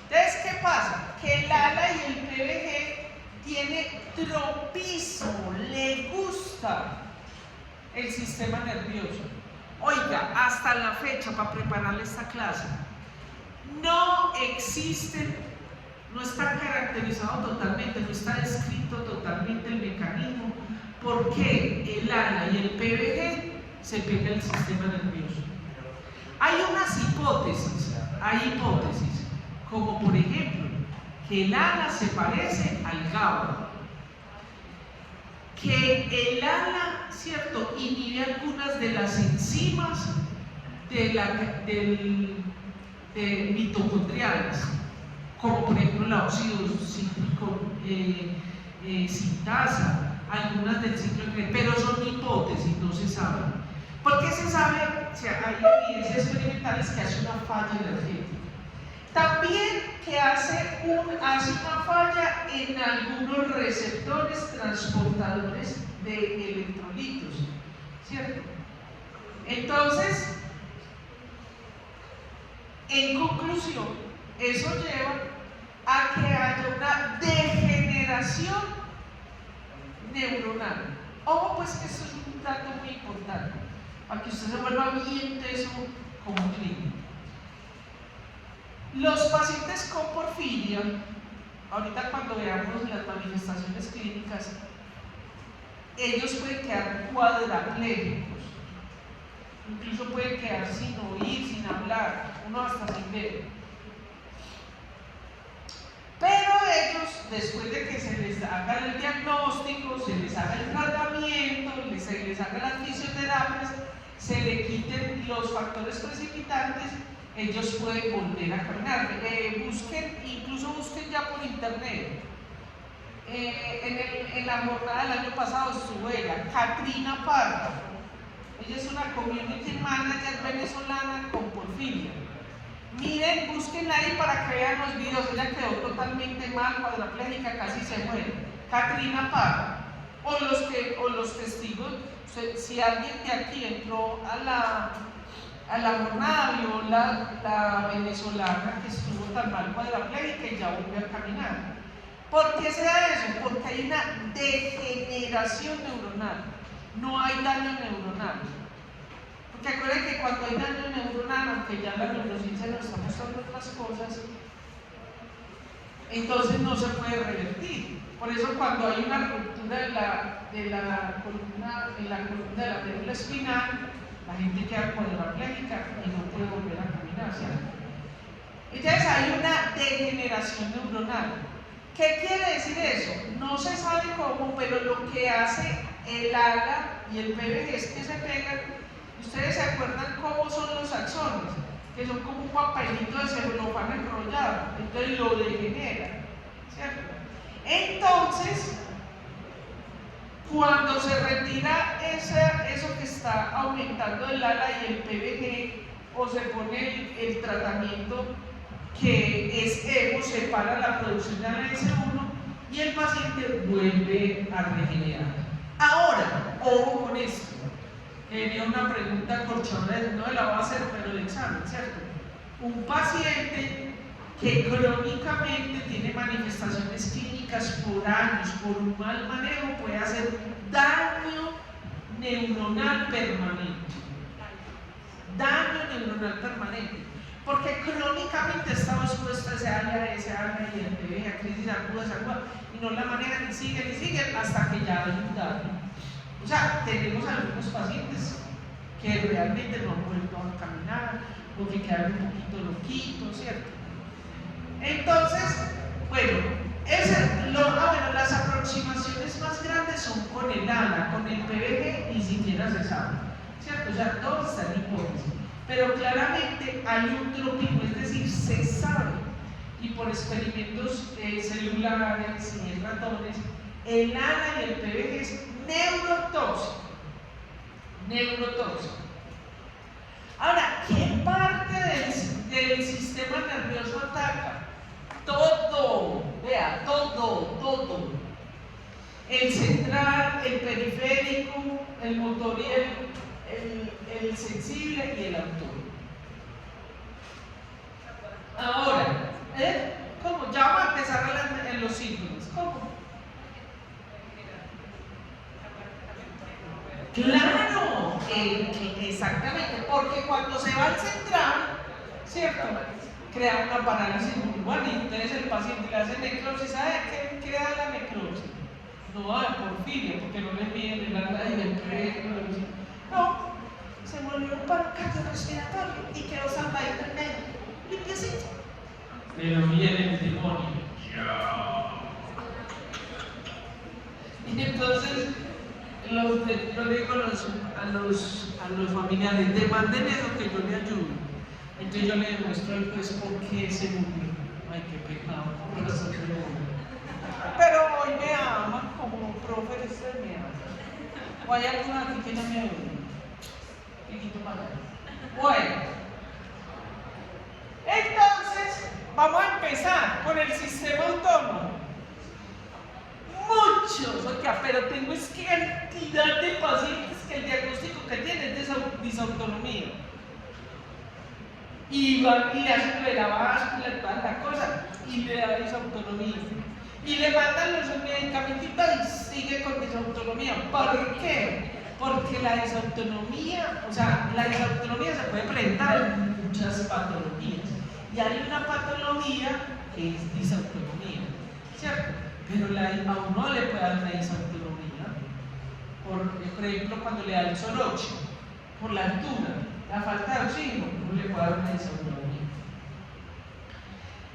Entonces, ¿qué pasa? Que el ALA y el PBG tiene tropismo, le gusta el sistema nervioso. Oiga, hasta la fecha, para prepararle esta clase, no existen, no está caracterizado totalmente, no está descrito totalmente el mecanismo por qué el ALA y el PBG se pega al sistema nervioso. Hay unas hipótesis, como por ejemplo, que el ALA se parece al GABA, que el ALA, ¿cierto?, inhibe algunas de las enzimas mitocondriales, como por ejemplo la óxido cítrico sintasa, algunas del ciclo, pero son hipótesis, no se sabe. ¿Por qué se sabe? O sea, hay evidencias experimentales que hace una falla energética. También que hace una falla en algunos receptores transportadores de electrolitos, ¿cierto? Entonces, en conclusión, eso lleva a que haya una degeneración neuronal. Ojo, pues que esto es un dato muy importante, para que usted se vuelva bien teso como clínico. Los pacientes con porfiria, ahorita cuando veamos las manifestaciones clínicas, ellos pueden quedar cuadraplégicos, incluso pueden quedar sin oír, sin hablar, uno hasta sin ver. Pero ellos, después de que se les haga el diagnóstico, se les haga el tratamiento, se les haga las fisioterapias, se le quiten los factores precipitantes, ellos pueden volver a caminar. Incluso busquen ya por internet. En la jornada del año pasado estuvo ella, Katrina Parra. Ella es una community manager venezolana con porfiria. Miren, búsquenla ahí para que vean los videos. Ella quedó totalmente mal, cuadraplégica, casi se muere. Katrina Parra. O los testigos, si alguien de aquí entró a la jornada, vio la venezolana que estuvo tan mal cuadraplégica y ya volvió a caminar. ¿Por qué se da eso? Porque hay una degeneración neuronal, no hay daño neuronal. Porque acuérdense que cuando hay daño neuronal, aunque ya la neurociencia nos está mostrando otras cosas, entonces no se puede revertir. Por eso cuando hay una ruptura de la columna de la médula espinal, la gente queda cuadraplégica y no puede volver a caminar, ¿cierto? Entonces hay una degeneración neuronal. ¿Qué quiere decir eso? No se sabe cómo, pero lo que hace el ALA y el PBG es que se pegan. ¿Ustedes se acuerdan cómo son los axones? Que son como un papelito de celofán enrollado, entonces lo degenera, ¿cierto? Entonces, cuando se retira eso que está aumentando el ALA y el PBG, o se pone el tratamiento que es hemo, separa la producción de ALS1 y el paciente vuelve a regenerar. Ahora, ojo con esto. Tenía una pregunta corchona, no la voy a hacer, pero el examen, ¿cierto? Un paciente que crónicamente tiene manifestaciones clínicas por años, por un mal manejo, puede hacer daño neuronal permanente. Daño neuronal permanente. Porque crónicamente está expuesto a ese área y el bebé a crisis agudas, y no la manejan y siguen hasta que ya hay un daño. O sea, tenemos algunos pacientes que realmente no han vuelto a caminar o que quedan un poquito loquitos, ¿cierto? Entonces, bueno, las aproximaciones más grandes son con el ALA, con el PBG ni siquiera se sabe, ¿cierto? O sea, todos están en hipótesis. Pero claramente hay un trópico, es decir, se sabe, y por experimentos celulares y en ratones, el ALA y el PBG es neurotóxico. Neurotóxico. Ahora, ¿qué parte del sistema nervioso ataca? Todo, vea, todo. El central, el periférico, el motor y el sensible y el autónomo. Ahora, ¿cómo? Ya vamos a empezar en los síntomas. ¿Cómo? Claro, exactamente, porque cuando se va al central, ¿cierto? Crea una parálisis multiple y entonces el paciente le hace necrosis. ¿Sabe qué crea la necrosis? No hay porfiria, porque no le miden el ala y el pre. No, se volvió un paro cardiorrespiratorio y quedó salvadito en medio, limpiecito. Pero viene el demonio. Y entonces yo le digo a los familiares, demanden eso que yo le ayudo. Entonces yo le demuestro al juez por qué se murió. Ay, qué pecado, por razón de pero hoy me aman como profe, usted me ama. ¿O hay alguna aquí que no me oye? Piquito para allá. Bueno, entonces vamos a empezar con el sistema autónomo. Muchos, oiga, pero tengo es que cantidad de pacientes que el diagnóstico que tienen es disautonomía. Y van y le hacen de la báscula y toda la cosa, y le da disautonomía. Y le mandan los medicamentos y sigue con disautonomía. ¿Por qué? Porque la disautonomía, se puede presentar en muchas patologías. Y hay una patología que es disautonomía, ¿cierto? Pero a uno le puede dar una disautonomía, por ejemplo, cuando le da el soroche, por la altura, la falta de oxígeno, uno le puede dar una disautonomía.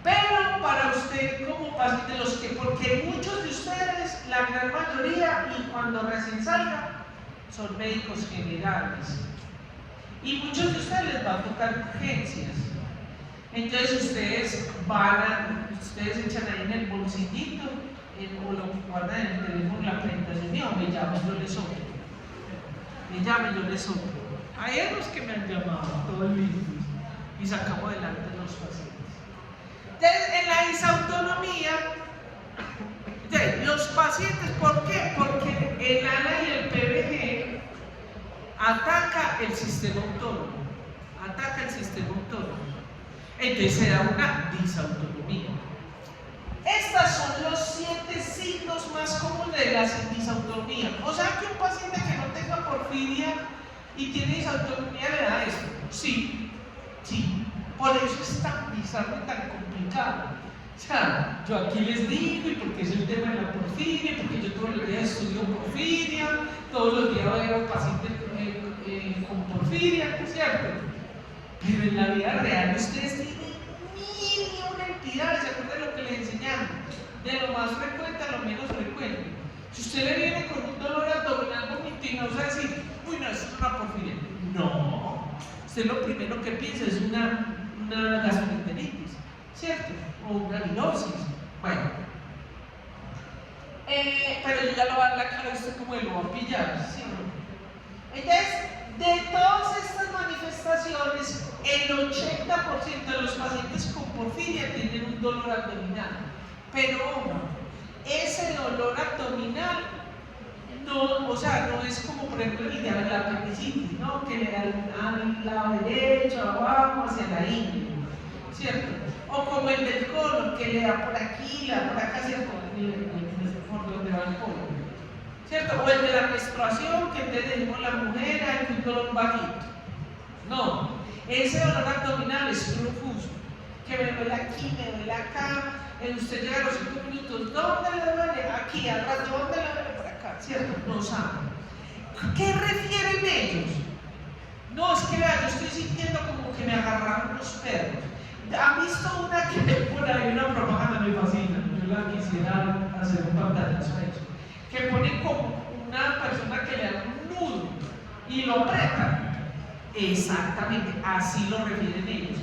Pero para usted como paciente, porque muchos de ustedes, la gran mayoría, y cuando recién salgan, son médicos generales. Y muchos de ustedes les va a tocar urgencias. Entonces ustedes echan ahí en el bolsillito, o lo guardan en el teléfono la presentación, y me llaman, yo les soplo. Hay los que me han llamado, todos listos, y sacamos adelante los pacientes. Entonces, en la disautonomía, los pacientes, ¿por qué? Porque el ALA y el PBG ataca el sistema autónomo. Entonces se da una disautonomía. Estos son los 7 signos más comunes de la disautonomía. O sea que un paciente que no tenga porfiria y tiene disautonomía le da esto. Sí. Por eso es tan bizarro y tan complicado. O sea, yo aquí les digo, y porque es el tema de la porfiria, porque yo todos los días estudio porfiria, todos los días veo pacientes con porfiria, ¿cierto? Pero en la vida real ustedes tienen mil y una entidades. ¿Se acuerdan de lo que les enseñaron? De lo más frecuente a lo menos frecuente. Si usted le viene con un dolor abdominal vomitinoso, va a decir, uy, no, eso es una porfiria. No, usted lo primero que piensa es una gastroenteritis, ¿cierto? O una virosis. Bueno, pero yo ya lo voy a dar la cara a usted como lo va a pillar, ¿sí o no? Entonces, de todas estas manifestaciones, El 80% de los pacientes con porfiria tienen un dolor abdominal, pero ese dolor abdominal no, o sea, no es como por ejemplo el de la apendicitis, ¿no? Que le da al lado derecho, abajo, hacia la ingle, ¿cierto? O como el del colon, que le da por aquí, le da por acá, ¿cierto? Por donde va el colon, ¿cierto? O el de la menstruación, que antes decimos la mujer, hay un dolor bajito. No, ese dolor abdominal es profuso, que me duele aquí, me duele acá, usted llega a los 5 minutos, ¿dónde le duele? Aquí, al rato, ¿dónde le duele? Por acá, ¿cierto? No saben. ¿Qué refieren ellos? No, es que vea, yo estoy sintiendo como que me agarraron los perros. ¿Han visto una que por ahí una propaganda me fascina? Yo la quisiera hacer un pantallazo a eso. Que ponen como una persona que le da un nudo y lo aprieta. Exactamente, así lo refieren ellos.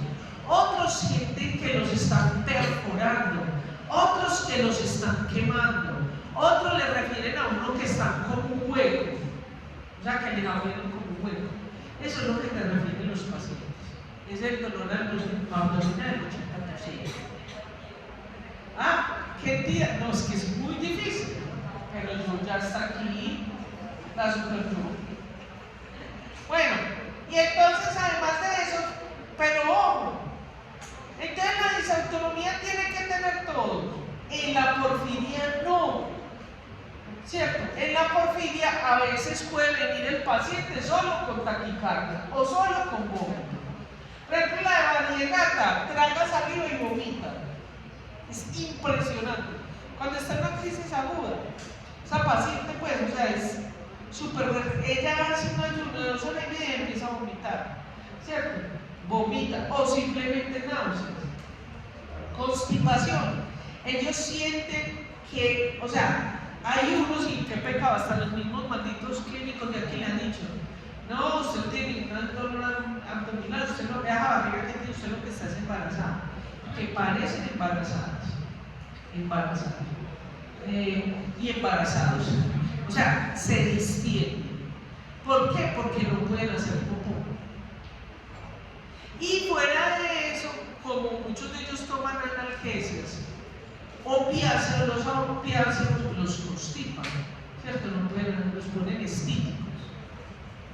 Otros sienten que los están perforando, otros que los están quemando, otros le refieren a uno que están como un hueco, o sea que le abrieron como un hueco. Eso es lo que te refieren los pacientes. Es el dolor abdominal del 80%. Ah, ¿qué día? No, es que es muy difícil, pero yo ya está aquí, la superfluo. Bueno, y entonces además de eso, pero ojo, entonces la disautonomía tiene que tener todo. En la porfiria no, ¿cierto? En la porfiria a veces puede venir el paciente solo con taquicardia o solo con vómito. Por ejemplo, la de variegata, traga saliva y vomita. Es impresionante. Cuando está en una crisis aguda, esa paciente pues, o sea, es súper, ella hace un ayuno de 2 horas y media y empieza a vomitar, ¿cierto? Vomita o simplemente náuseas, constipación. Ellos sienten que, o sea, hay unos y qué pecado, hasta los mismos malditos clínicos de aquí le han dicho, no, usted no tiene ningún dolor abdominal, usted no viaja barriga que tiene, usted lo que está es embarazada, que parecen embarazadas y embarazados. O sea, se distienden. ¿Por qué? Porque no pueden hacer popó. Y fuera de eso, como muchos de ellos toman analgesias, opiáceos, los opiáceos los constipan, ¿cierto? No pueden, los ponen estíticos.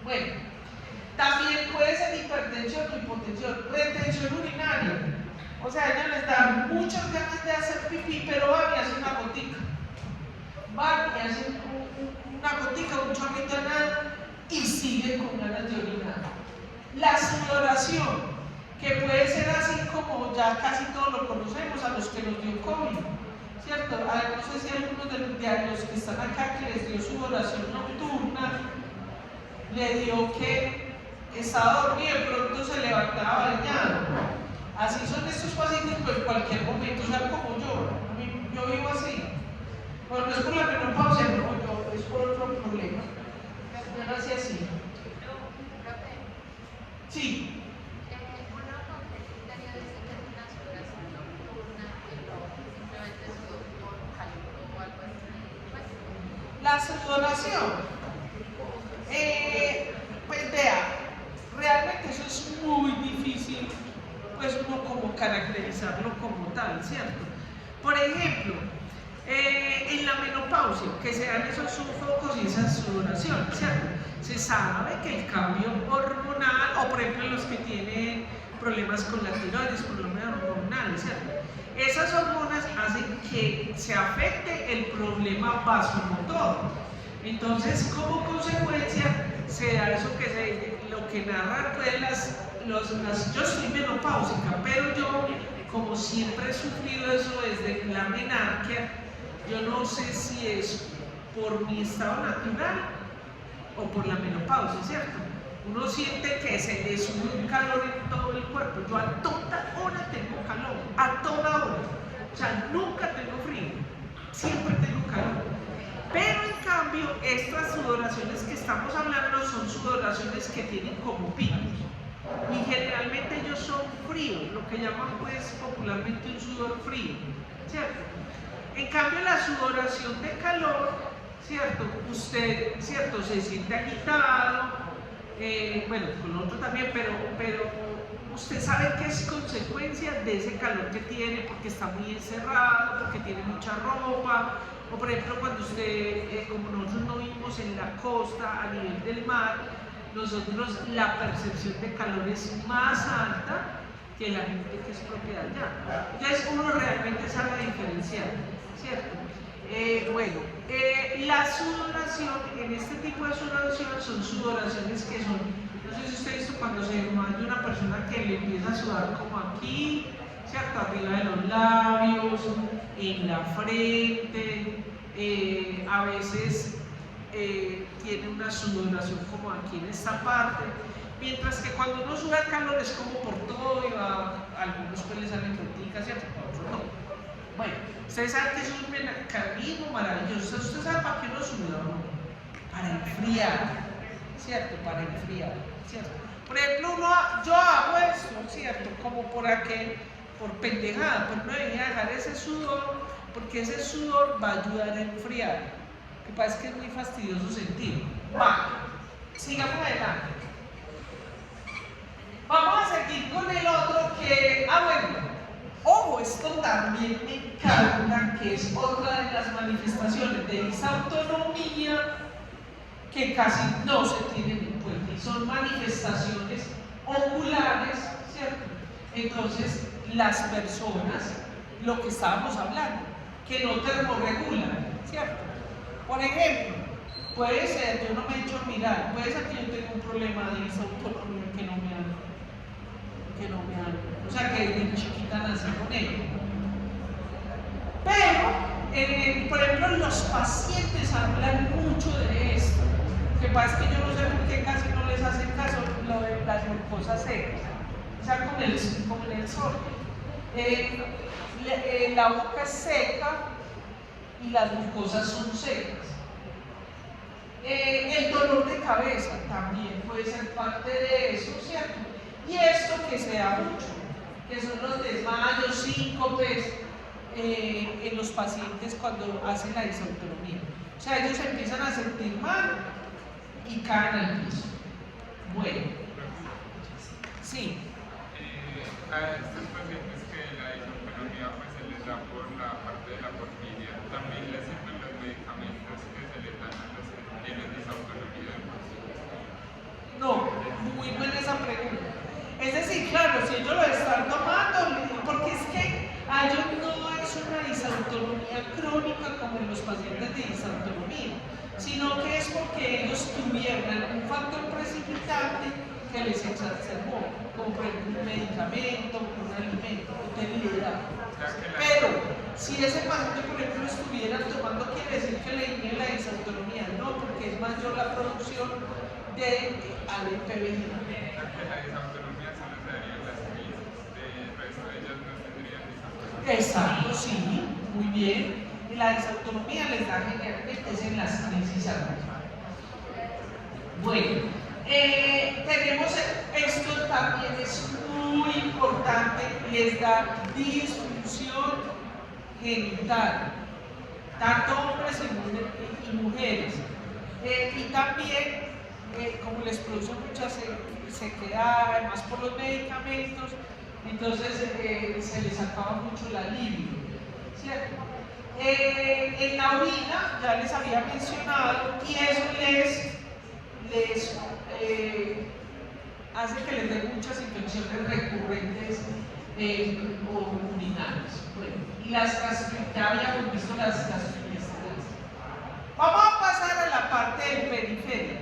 Bueno, también puede ser hipertensión o hipotensión, retención urinaria. O sea, a ellos les dan muchas ganas de hacer pipí, pero van y hacen una gotica. Van y hacen una gotica, un chorrito de nada y siguen con ganas de orinar. La sudoración, que puede ser así como ya casi todos lo conocemos, a los que nos dio COVID, ¿cierto? No sé si algunos de los que están acá que les dio sudoración nocturna, le dio que estaba dormido y de pronto se levantaba bañado. Así son estos pacientes, pues en cualquier momento, o sea, como yo vivo así. Bueno, no es por la menopausia, no, es por otro problema. Yo nací así. Sí. La sudoración, pues vea, realmente eso es muy difícil, pues uno como caracterizarlo como tal, ¿cierto? Por ejemplo, en la menopausia, que se dan esos sofocos y esa sudoración, ¿cierto? Se sabe que el cambio hormonal, o por ejemplo los que tienen problemas con la tiroides, problemas hormonales, ¿cierto? Esas hormonas hacen que se afecte el problema vasomotor. Entonces, como consecuencia, se da eso que lo que narran pues yo soy menopáusica, pero yo, como siempre he sufrido eso desde la menarquia, yo no sé si es por mi estado natural o por la menopausia, ¿cierto? Uno siente que se le sube un calor en todo el cuerpo. Yo a toda hora tengo calor, a toda hora. O sea, nunca tengo frío, siempre tengo calor. Pero en cambio, estas sudoraciones que estamos hablando son sudoraciones que tienen como picos. Y generalmente ellos son fríos, lo que llaman pues popularmente un sudor frío, ¿cierto? En cambio, la sudoración de calor, ¿cierto? Usted, ¿cierto? Se siente agitado, bueno, con otro también, pero usted sabe que es consecuencia de ese calor que tiene, porque está muy encerrado, porque tiene mucha ropa, o por ejemplo cuando usted, como nosotros no vivimos en la costa, a nivel del mar, nosotros la percepción de calor es más alta que la gente que es propia de allá. Entonces uno realmente sabe diferenciar, ¿cierto? Bueno, la sudoración, en este tipo de sudoración son sudoraciones que son, no sé si usted ha visto cuando se desmaya una persona que le empieza a sudar como aquí, ¿cierto? Arriba de los labios, en la frente, a veces tiene una sudoración como aquí en esta parte, mientras que cuando uno suda el calor es como por todo y va, a algunos pues les salen goticas, ¿cierto? A otros no. Bueno, ustedes saben que es un mecanismo maravilloso. ¿Usted sabe para qué uno suda? Para enfriar, ¿cierto? Para enfriar, ¿cierto? Por ejemplo, yo hago esto, ¿cierto? Como por pendejada, pero no debería dejar ese sudor, porque ese sudor va a ayudar a enfriar. Lo que pasa es que es muy fastidioso sentir. Va, sigamos adelante. Vamos a seguir con el otro que, bueno. Ojo, esto también me encanta, que es otra de las manifestaciones de disautonomía que casi no se tienen en cuenta, y son manifestaciones oculares, ¿cierto? Entonces, las personas, lo que estábamos hablando, que no termorregulan, ¿cierto? Por ejemplo, puede ser, yo no me he hecho mirar, puede ser que yo tenga un problema de disautonomía que no me haga. O sea, que desde chiquita nací con ello. Pero, por ejemplo, los pacientes hablan mucho de esto. Lo que pasa es que yo no sé por qué casi no les hacen caso lo de las glucosas secas. O sea, como en el sol. La boca es seca y las glucosas son secas. El dolor de cabeza también puede ser parte de eso, ¿cierto? Y esto que se da mucho, que son los desmayos, síncopes, en los pacientes cuando hacen la disautonomía. O sea, ellos empiezan a sentir mal y caen al piso. Bueno, sí. A estos pacientes que la disautonomía pues, se les da por la parte de la porfiria, también les sirven los medicamentos que se les dan a los que tienen disautonomía. No, muy buena esa pregunta. Es decir, claro, si ellos lo están tomando, porque es que a ellos no es una disautonomía crónica como en los pacientes de disautonomía, sino que es porque ellos tuvieron algún factor precipitante que les exacerbó, como por ejemplo un medicamento, un alimento, le da. Pero si ese paciente, por ejemplo, estuviera tomando, quiere decir que le inhibe la disautonomía, no, porque es mayor la producción de ADP-20. Exacto, sí, muy bien. Y la disautonomía les da generalmente es en las crisis agudas. Bueno, tenemos esto también es muy importante, les da disfunción genital, tanto hombres y mujeres. Y también, como les produce mucha sequedad, además por los medicamentos, entonces se les acaba mucho la libido, ¿cierto? En la orina, ya les había mencionado, y eso les hace que les den muchas infecciones recurrentes urinarias. Bueno, y las gastritis, ya habíamos visto las gastritis. Vamos a pasar a la parte del periferio.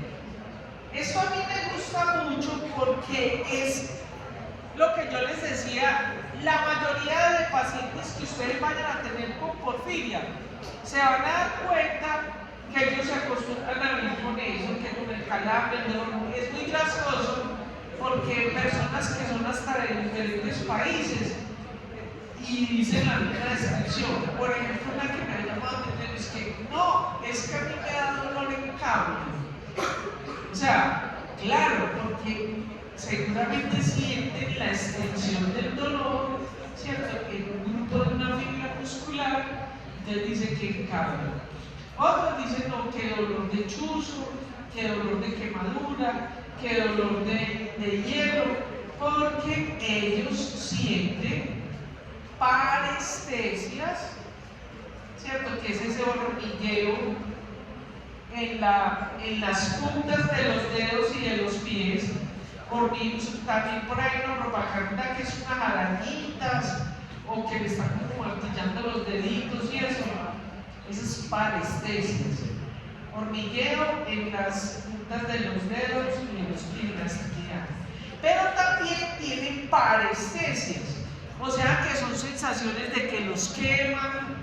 Esto a mí me gusta mucho porque es lo que yo les decía, la mayoría de pacientes que ustedes vayan a tener con porfiria se van a dar cuenta que ellos se acostumbran a vivir con eso, que con el calambre, ¿no? Es muy gracioso porque personas que son hasta de diferentes países y dicen la misma descripción. Por ejemplo, una que me ha llamado a atender es que no, es que a mí me da dolor en cable. O sea, claro, porque seguramente sienten la extensión del dolor, ¿cierto? En un grupo de una fibra muscular, entonces dicen que en cable. Otros dicen no, que dolor de chuzo, que dolor de quemadura, que dolor de hielo, porque ellos sienten parestesias, ¿cierto? Que es ese hormigueo en las puntas de los dedos y de los pies. También por ahí una propaganda que es unas arañitas o que le están como martillando los deditos y eso. Esas parestesias. Hormigueo en las puntas de los dedos y en los pies, las extremidades. Pero también tienen parestesias, o sea que son sensaciones de que los queman,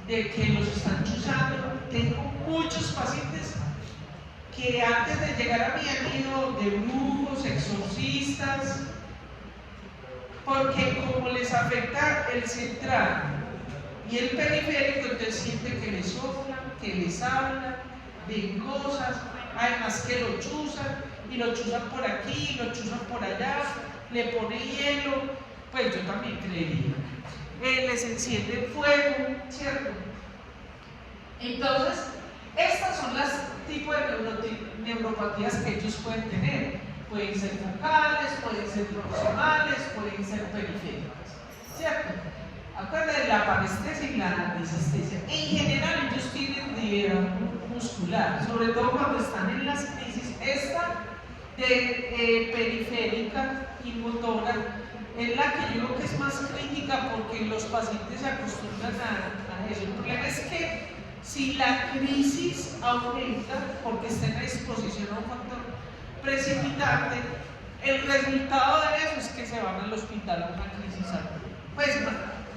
de que los están chuzando. Tengo muchos pacientes que antes de llegar a mí han ido de brujos, exorcistas, porque como les afecta el central y el periférico, entonces sienten que les soplan, que les hablan, ven cosas, además que lo chuzan, y lo chuzan por aquí, lo chuzan por allá, le pone hielo, pues yo también creería. Les enciende fuego, ¿cierto? Entonces, estas son las tipos de neuropatías que ellos pueden tener. Pueden ser focales, pueden ser proximales, pueden ser periféricas, ¿cierto? Acuérdense de la parestesia y la disestesia. En general, ellos tienen debilidad muscular, sobre todo cuando están en las crisis. Esta de periférica y motora es la que yo creo que es más crítica, porque los pacientes se acostumbran a eso. El problema es que si la crisis aumenta porque está en exposición a un factor precipitante, el resultado de eso es que se van al hospital a una crisis aguda. Pues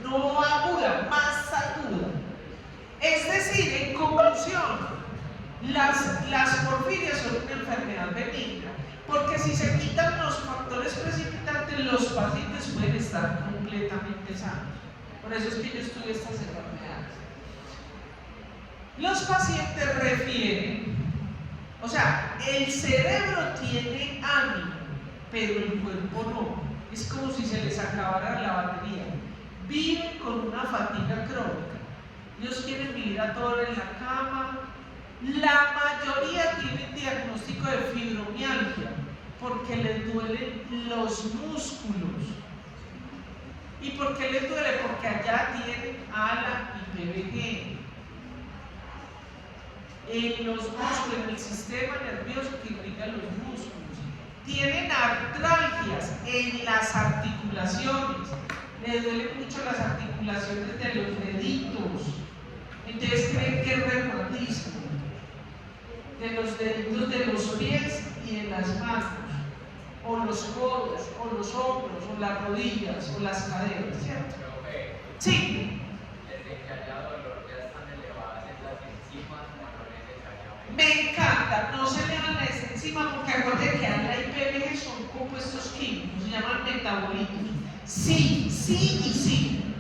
no aguda, más aguda. Es decir, en conclusión, las porfirias son una enfermedad benigna, porque si se quitan los factores precipitantes, los pacientes pueden estar completamente sanos. Por eso es que yo estudio estas enfermedades. Los pacientes refieren, o sea, el cerebro tiene ánimo, pero el cuerpo no. Es como si se les acabara la batería. Viven con una fatiga crónica. Ellos quieren vivir a toda hora en la cama. La mayoría tienen diagnóstico de fibromialgia porque les duelen los músculos. ¿Y por qué les duele? Porque allá tienen ALA y PBG. En los músculos, en el sistema nervioso que irriga los músculos. Tienen artralgias en las articulaciones. Les duelen mucho las articulaciones de los deditos. Entonces creen que es reumatismo. De los deditos de los pies y de las manos, o los codos, o los hombros, o las rodillas, o las caderas, ¿cierto? Sí. Desde que haya dolor ya están elevadas en las enzimas, o no necesariamente. Me encanta, no se elevan las enzimas porque acuérdense que ALA y PBG son compuestos químicos, se llaman metabolitos. Sí, sí y sí.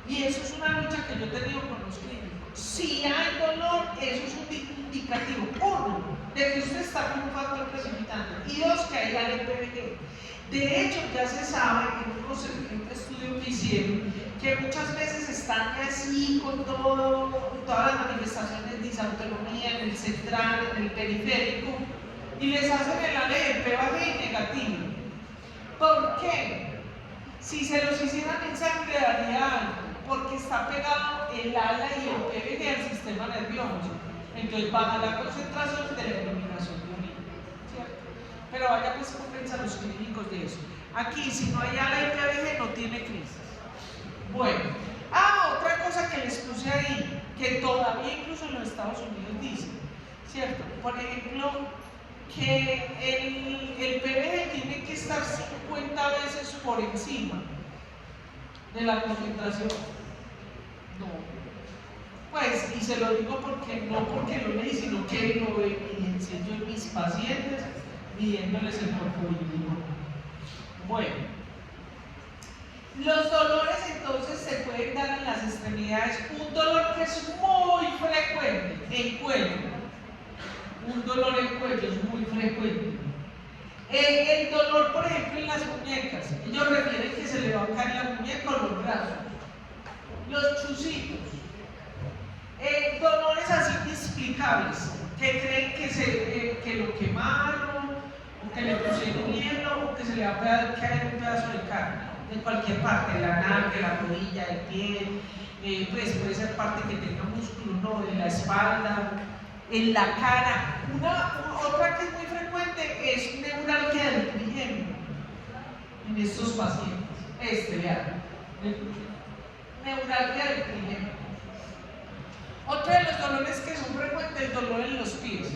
Y eso es una lucha que yo he tenido con los clínicos. Si hay dolor, eso es un indicativo, uno, de que usted está con un factor precipitante, y dos, que hay ALA y PBG. De hecho, ya se sabe en un estudio que hicieron que muchas veces están así con todas las manifestaciones de disautonomía en el central, en el periférico, y les hacen el ALA y el PBG negativo. ¿Por qué? Si se los hicieran en sangre daría algo, porque está pegado el ALA y el PBG al sistema nervioso. Entonces baja la concentración de la eliminación de orina, ¿cierto? Pero vaya pues compensa los clínicos de eso. Aquí, si no hay ALA y PBG, no tiene crisis. Bueno, otra cosa que les puse ahí, que todavía incluso en los Estados Unidos dicen, ¿cierto? Por ejemplo, que el PBG tiene que estar 50 veces por encima de la concentración. No. Pues, y se lo digo porque no porque lo leí, sino que lo evidencié yo en mis pacientes, midiéndoles el porfiritismo. Bueno, los dolores entonces se pueden dar en las extremidades. Un dolor que es muy frecuente, en cuello. Un dolor en cuello es muy frecuente. El dolor, por ejemplo, en las muñecas. Ellos refieren que se le va a caer la muñeca o los brazos. Los chuzitos. Dolores así inexplicables, que creen que lo quemaron, o que le pusieron hielo, o que se le va a caer un pedazo de carne, ¿no? De cualquier parte, de la nalga, de la rodilla, del pie, pues puede ser parte que tenga músculo, ¿no? De la espalda, en la cara. Otra que es muy frecuente es neuralgia del trigémino en estos pacientes. Vean, neuralgia del trigémino. Otro de los dolores que son frecuentes, el dolor en los pies.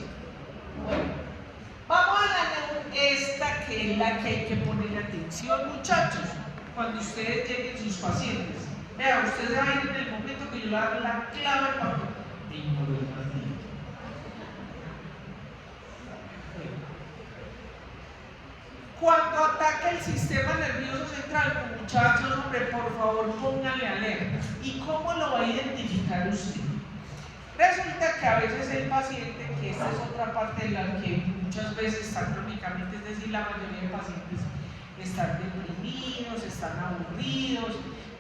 Bueno, vamos a esta que es la que hay que poner atención, muchachos, cuando ustedes lleguen sus pacientes. Vean, ustedes van a ir en el momento que yo le haga la clave para cuando ataca el sistema nervioso central, muchachos, hombre, por favor, pónganle alerta. ¿Y cómo lo va a identificar usted? Resulta que a veces el paciente, que esta es otra parte de la que muchas veces está crónicamente, es decir, la mayoría de pacientes están deprimidos, están aburridos,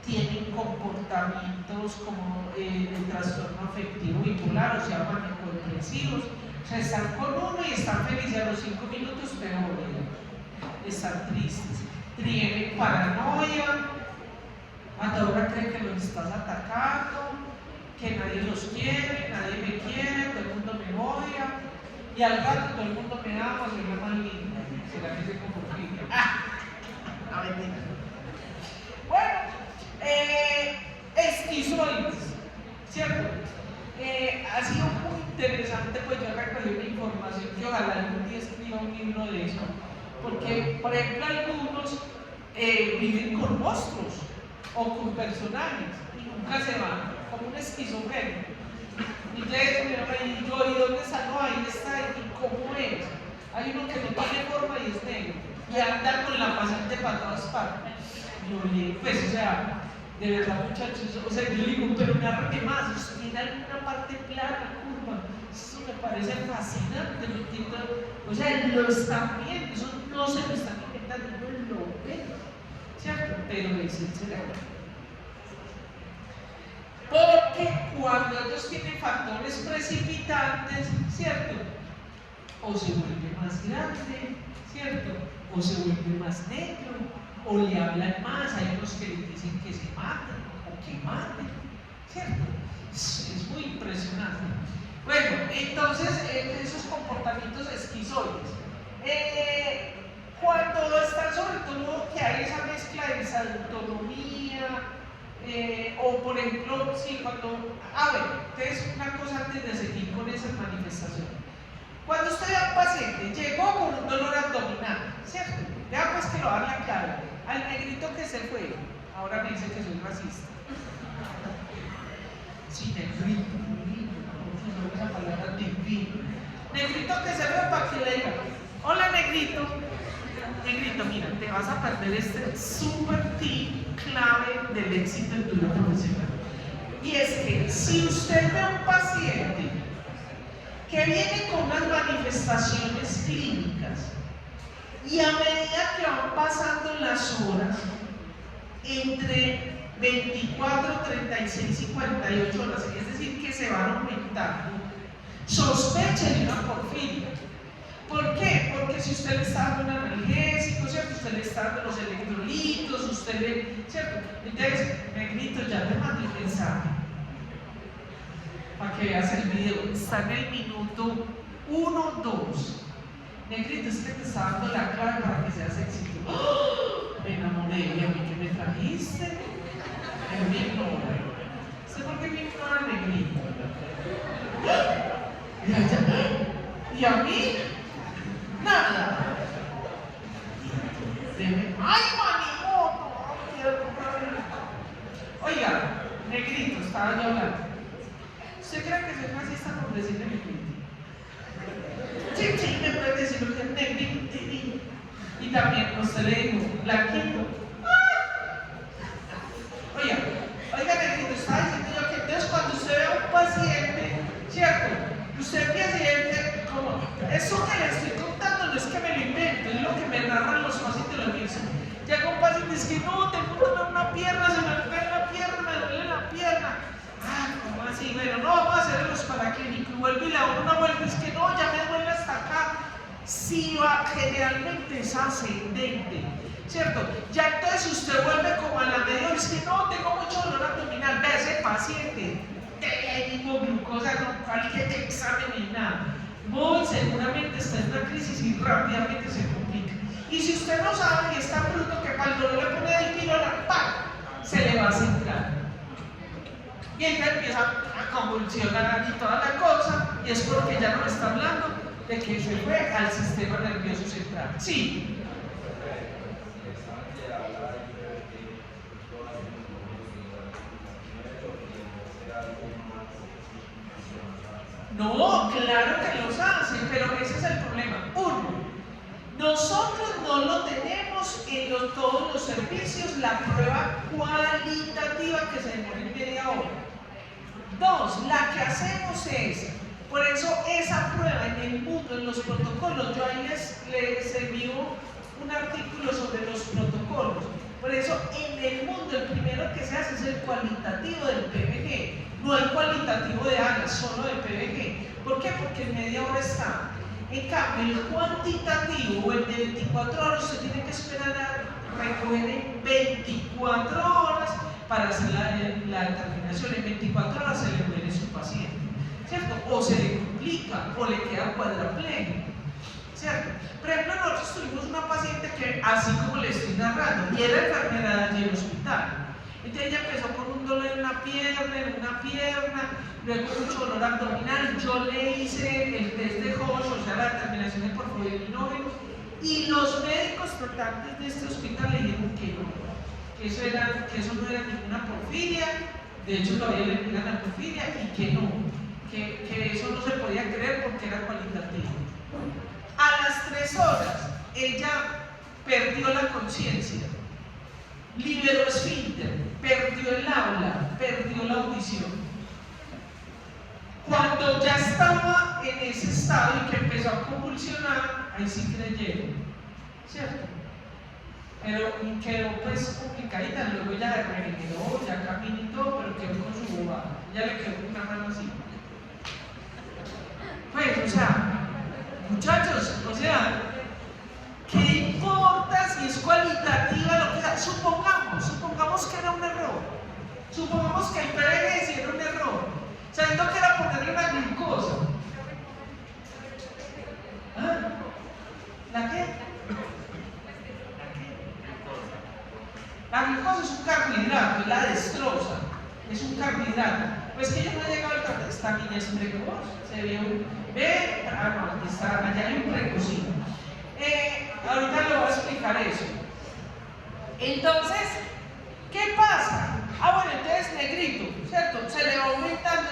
tienen comportamientos como el trastorno afectivo bipolar, o sea, maníaco-depresivos, o sea, están con uno y están felices a los 5 minutos, pero están tristes, tienen paranoia, a toda hora creen que los estás atacando, que nadie los quiere, nadie me quiere, todo el mundo me odia, y al rato todo el mundo me ama, soy la más linda, será que se confunde. No, mentira. Bueno, esquizoides, ¿cierto? Ha sido muy interesante, pues yo recogí una información que ojalá algún día escriba un libro de eso, porque, por ejemplo, algunos viven con monstruos o con personajes y nunca se van, como un esquizofrénico. Y ustedes me van ¿y dónde está? No, ahí está, ¿y cómo es? Hay uno que no tiene forma y es negro, y anda con la paciente para todas partes. Pues, o sea, de verdad, muchachos, o sea, yo digo, pero me arranque más, usted alguna parte plana, curva, eso me parece fascinante, ¿me entiendo? O sea, lo están viendo, eso no se lo están inventando, no lo ven, ¿cierto? Pero es el cerebro. Porque cuando ellos tienen factores precipitantes, ¿cierto? O se vuelve más grande, ¿cierto? O se vuelve más negro, o le hablan más, hay unos que les dicen que se maten, o que maten, ¿cierto? Es muy impresionante. Bueno, entonces, esos comportamientos esquizoides. Cuando están sobre todo que hay esa mezcla de autonomía, o por ejemplo, sí, cuando, bueno, entonces una cosa antes de seguir con esas manifestaciones. Cuando usted ve a un paciente, llegó con un dolor abdominal, ¿cierto? Vea pues que lo va a dar la clave. Al negrito que se fue, ahora me dice que soy racista. Sí, negrito, no esa palabra divino. Negrito que se fue para que le diga, hola negrito, negrito, mira, te vas a perder este super tip clave del éxito en tu vida profesional. Y es que si usted ve a un paciente que viene con unas manifestaciones clínicas y a medida que van pasando las horas, entre 24, 36 y 48 horas, es decir, que se van aumentando, sospeche de una porfiria. ¿Por qué? Porque si usted le está dando un analgésico, ¿cierto? Usted le está dando los electrolitos, usted le, ¿cierto? Entonces, negrito, ya te mandé un mensaje para que veas el video, está en el minuto 1, 2. Negrito, es que te está dando la clave para que seas exitoso. ¡Oh! Me enamoré, ¿y a mí qué me trajiste? Me ignora. ¿Sé por qué me ignora negrito? ¡Oh! ¿Y a mí? Nada. ¡Ay, manimoto! Oiga, negrito, estaba yo hablando. ¿Usted cree que soy racista por decirle negrito? Sí, me puede decir lo que es negrito. Y también, usted le digo, blanquito. Oiga, negrito, estaba diciendo yo que entonces cuando usted ve a un paciente, ¿cierto? Usted piensa y dice, como, eso que le estoy contando no es que me lo invento, es lo que me narran los pacientes lo mismo. Llega un paciente y dice que no, tengo una pierna, se me pega la pierna, me duele la pierna. ¿Cómo así, bueno, no vamos a hacer los paraclínicos, y vuelve y le da una vuelta, es que no, ya me duele hasta acá. Sí, va, generalmente es ascendente, ¿cierto? Ya entonces usted vuelve como a la media hora, es que no, tengo mucho dolor abdominal, ve a ese paciente, ahí mismo glucosa, no cualquier examen ni nada. Muy seguramente está en una crisis y rápidamente se complica. Y si usted no sabe y está bruto que para el dolor le pone del tiro la ¡pam!, se le va a centrar. Y ella empieza a convulsionar y toda la cosa, y es porque ya no está hablando de que se fue al sistema nervioso central. Sí. No, claro que los hacen, pero ese es el problema. Uno, nosotros no lo tenemos en todos los servicios, la prueba cualitativa que se demora en media hora. Dos, la que hacemos es, por eso esa prueba en el mundo, en los protocolos, yo ahí les envío un artículo sobre los protocolos. Por eso en el mundo el primero que se hace es el cualitativo del PVG. No hay cualitativo de ANA, solo de PVG. ¿Por qué? Porque en media hora está. En cambio, el cuantitativo o el de 24 horas, usted tiene que esperar a recoger en 24 horas para hacer la determinación. En 24 horas se le muere su paciente, ¿cierto? O se le complica, o le queda cuadraplégico, ¿cierto? Por ejemplo, nosotros tuvimos una paciente que, así como le estoy narrando, y era enfermera allí en el hospital. Entonces ella empezó con un dolor en una pierna, luego mucho dolor abdominal. Yo le hice el test de Hosh, o sea, la determinación de porfoirinógeno, y los médicos tratantes de este hospital le dijeron que no, que eso no era ninguna porfiria, de hecho todavía le miran la porfiria, y que no, que eso no se podía creer porque era cualitativo. A las 3 horas, ella perdió la conciencia, liberó esfínter, perdió el habla, perdió la audición. Cuando ya estaba en ese estado y que empezó a convulsionar, ahí sí creyeron, ¿cierto? Pero quedó pues complicadita, luego ya regeneró, ya caminó y todo, pero quedó con su bobada, ya le quedó una mano así. Pues, o sea, muchachos, o sea, ¿qué importa si es cualitativa lo que sea? Supongamos que era un error. Supongamos que el PVG sí era un error, sabiendo que era ponerle una glucosa. ¿Ah? ¿La qué? La glucosa es un carbohidrato, es la destroza, es un carbohidrato. Pues que yo no he llegado al tratar, esta niña es precoz, se vio, ve, no, aquí está, allá hay un precocito. Ahorita le voy a explicar eso. Entonces, ¿qué pasa? Bueno, entonces negrito, ¿cierto? Se le va aumentando,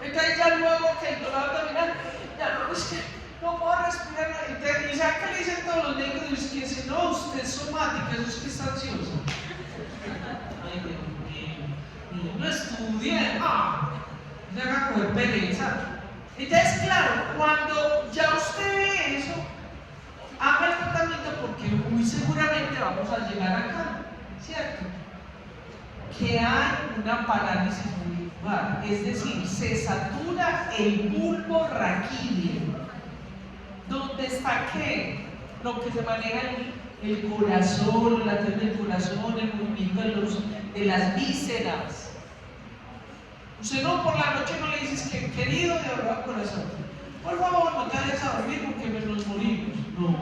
entonces ya luego que el dolor abdominal, ya no, es que no puedo respirar. Entonces, ¿y sabe qué le dicen todos los negros? Es que dicen, no, usted es somática, eso es que está ansioso. Ay, Dios mío, no estudie, se haga coger pereza. Entonces, claro, cuando ya usted ve eso, haga el tratamiento porque muy seguramente vamos a llegar acá, ¿cierto? Que hay una parálisis vulvar, es decir, se satura el bulbo raquídeo. ¿Dónde está qué? Lo que se maneja el corazón, la latido del corazón, el movimiento de las vísceras. Usted no por la noche no le dices que querido de verdad corazón, por favor no te vayas a dormir porque nos morimos. No,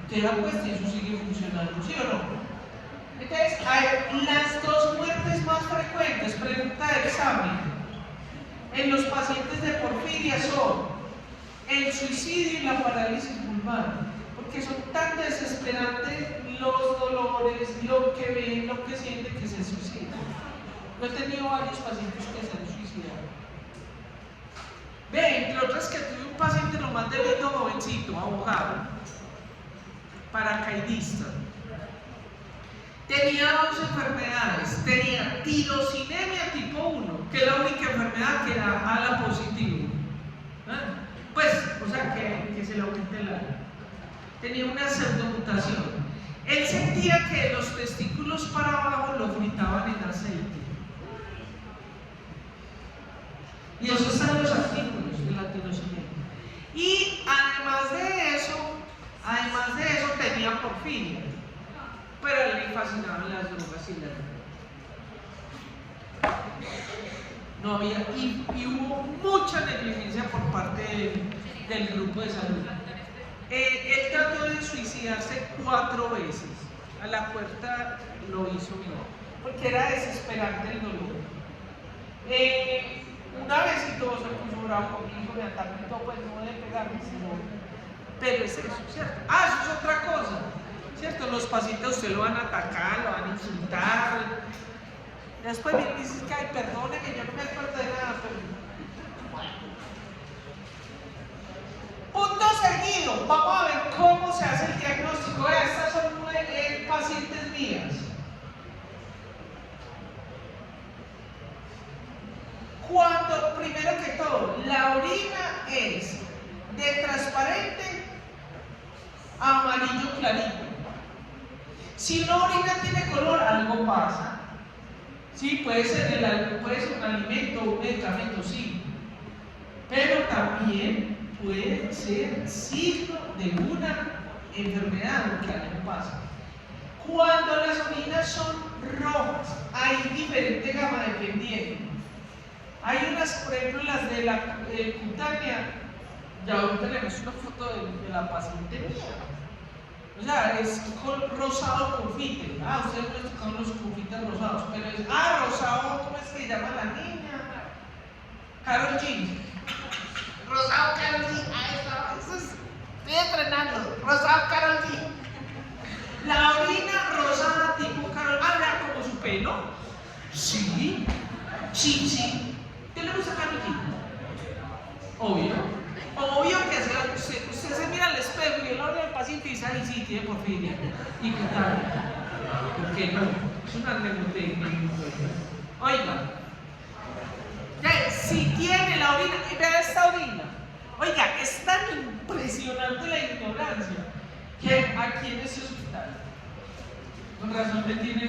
te da cuesta y eso sigue funcionando, ¿sí o no? Entonces, las 2 muertes más frecuentes, pregunta de examen, en los pacientes de porfiria son el suicidio y la parálisis vulvar, porque son tan desesperantes los dolores, lo que ven, lo que sienten, que se suicidan. Yo he tenido varios pacientes que se han suicidado. Ve, entre otras que tuve un paciente lo más delito, jovencito, abogado, paracaidista. Tenía 2 enfermedades, tenía tirosinemia tipo 1, que es la única enfermedad que da ALA positivo. Pues, o sea, que se le aumente el ALA. Tenía una pseudomutación. Él sentía que los testículos para abajo lo fritaban en aceite. Y eso está en los artículos de latinocimiento. Y además de eso tenía porfiria. Pero a él le fascinaban las drogas y la droga. No había, y hubo mucha negligencia por parte del grupo de salud. Él trató de suicidarse 4 veces. A la cuarta lo hizo bien, porque era desesperante el dolor. Una vez y todo se puso bravo conmigo, me atacó, pues no debe pegarme, pero es eso, ¿cierto? Eso es otra cosa, ¿cierto? Los pacientes usted lo van a atacar, lo van a insultar. Después me dices que, ay, perdóneme, yo no me acuerdo de nada, pero... Punto seguido, vamos a ver cómo se hace el diagnóstico. Estas son pacientes mías. Cuando, primero que todo, la orina es de transparente a amarillo clarito. Si la orina tiene color, algo pasa. Sí, puede ser un alimento o un medicamento, sí. Pero también puede ser signo de una enfermedad, lo que algo pasa. Cuando las orinas son rojas, hay diferente gama dependiendo. Hay unas, por ejemplo, las de la cutánea, ya ahorita tenemos una foto de la paciente mía. O sea, es rosado confite. Ustedes no están los confites rosados, pero es, rosado, ¿cómo es que se llama la niña? Karol G. Rosado Karol G. Eso es, estoy entrenando. Rosado Karol G. La orina rosada tipo Karol G. ¿Vea como su pelo? Sí. Sí. ¿Qué le gusta a Karol G? Obvio que usted se mira al espejo y el orden del paciente dice, ay, sí, tiene porfiria. ¿Y qué tal? ¿Por qué no? Es una mnemotecnia. Oiga, si tiene la orina, vea esta orina. Oiga, es tan impresionante la ignorancia que aquí en ese hospital, con razón me tiene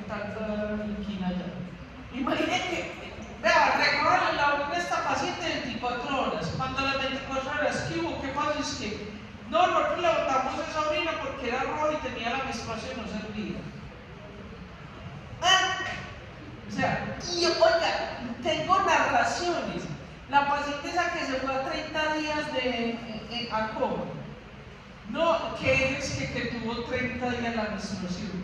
tanta inquina ya. Imagínate que, vea, recorre la orina de esta paciente 24 horas. Cuando a las 24 horas, ¿qué hubo? ¿Qué pasa? Es que nosotros le botamos esa orina porque era roja y tenía la menstruación, no servía. O sea, y oiga, tengo narraciones. La paciente esa que se fue a 30 días a coma. No, que es que tuvo 30 días la menstruación.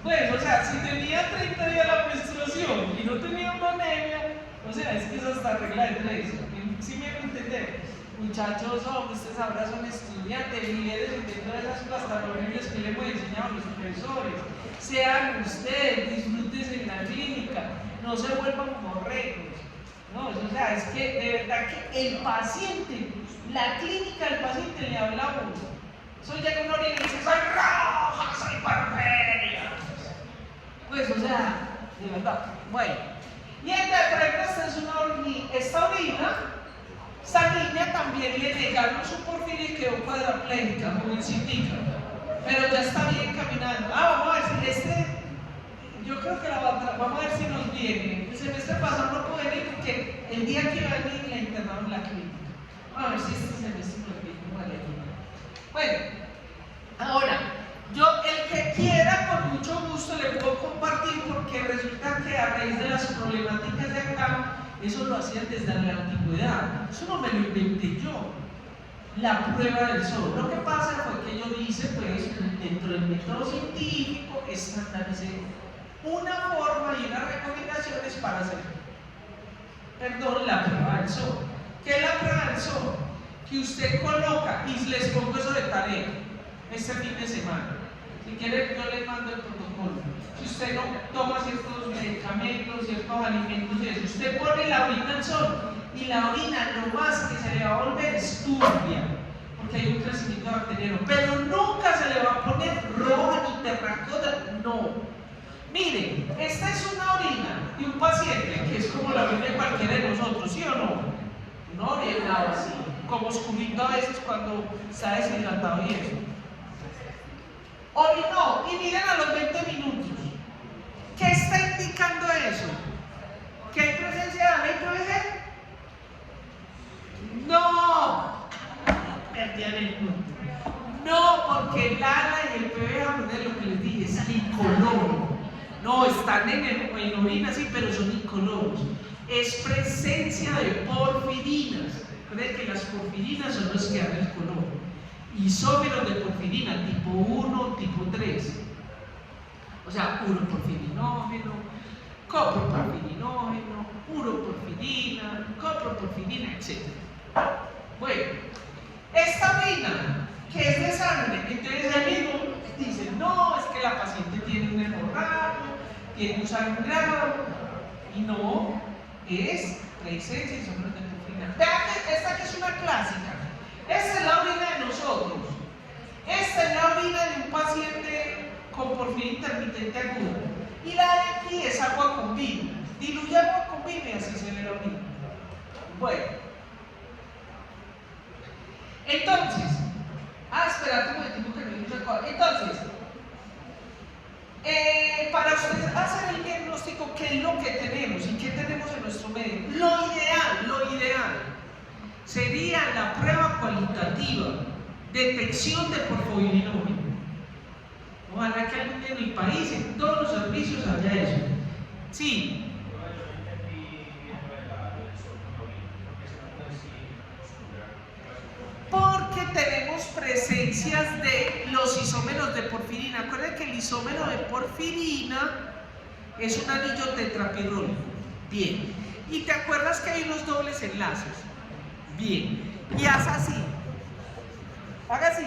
Pues, o sea, si tenía 30 días la menstruación y no tenía una anemia, o sea, es que es hasta regla de 3. ¿Sí me van a entender? Muchachos, ustedes ahora son estudiantes, líderes, entendiendo esas cosas tan horribles que le hemos enseñado a los profesores. Sean ustedes, disfrútense en la clínica, no se vuelvan borregos. No, o sea, es que de verdad que el paciente, la clínica del paciente le habla a uno. Eso llega una hora y dice, soy roja, soy porfiria. Pues, o sea, de verdad. Bueno, y entonces, por ejemplo, esta orina, esta niña también le negaron su porfiria y quedó cuadraplégica, jovencitica, pero ya está bien caminando. Vamos a ver si yo creo que vamos a ver si nos viene. El semestre pasado no pude venir porque el día que iba a venir la internaron en la clínica. Vamos a ver si este semestre nos viene. Bueno, ahora, el que quiera con mucho gusto le puedo compartir porque resulta que a raíz de las problemáticas de acá, eso lo hacían desde la antigüedad. Eso no me lo inventé yo. La prueba del sol. Lo que pasa fue que yo hice, pues, dentro del método científico, estandaricé una forma y unas recomendaciones para hacer, la prueba del sol. ¿Qué es la prueba del sol? Que usted coloca, y les pongo eso de tarea, este fin de semana. Si quieren, yo les mando el protocolo. Si usted no toma ciertos medicamentos, ciertos alimentos y eso, usted pone la orina al sol y la orina lo más que se le va a volver es turbia, porque hay un crecimiento bacteriano, pero nunca se le va a poner roja ni terracota, no. Miren, esta es una orina de un paciente que es como la orina de cualquiera de nosotros, ¿sí o no? Una orina así, como oscurito a veces cuando está deshidratado y eso. Orinó, y miren a los 20 minutos. ¿Qué está está indicando eso? ¿Que hay presencia de ALA y PBG? No, perdían el punto. No, porque el ALA y el PBG, es lo que les dije, es incoloro. No, están en orina, sí, pero son incoloros. Es presencia de porfirinas. Recuerden que las porfirinas son los que dan el color. Isómeros de porfirina, tipo 1, tipo 3. O sea, uroporfirinógeno, coproporfirinógeno, uroporfirina, coproporfirina, etc. Bueno, esta orina, que es de sangre, entonces el mismo dice, no, es que la paciente tiene un hemorragia, tiene un sangrado, y no, es presencia y isómeros de porfirina. Vean que esta que es una clásica. Esta es la orina de nosotros. Esta es la orina de un paciente con porfiria intermitente aguda. Y la de aquí es agua con vino. Diluye agua con vino y así se ve la orina. Bueno. Entonces, espérate un momentito que me dice acá. Entonces, para ustedes hacer el diagnóstico, ¿qué es lo que tenemos y qué tenemos en nuestro medio? Lo ideal sería la prueba cualitativa, detección de porfoirinógeno. Ojalá que algún día en mi país, en todos los servicios, haya eso. Sí. Porque tenemos presencias de los isómeros de porfirina. Acuérdense que el isómero de porfirina es un anillo tetrapirrónico. Bien. ¿Y te acuerdas que hay unos dobles enlaces? Bien. Y haz así. Haga así.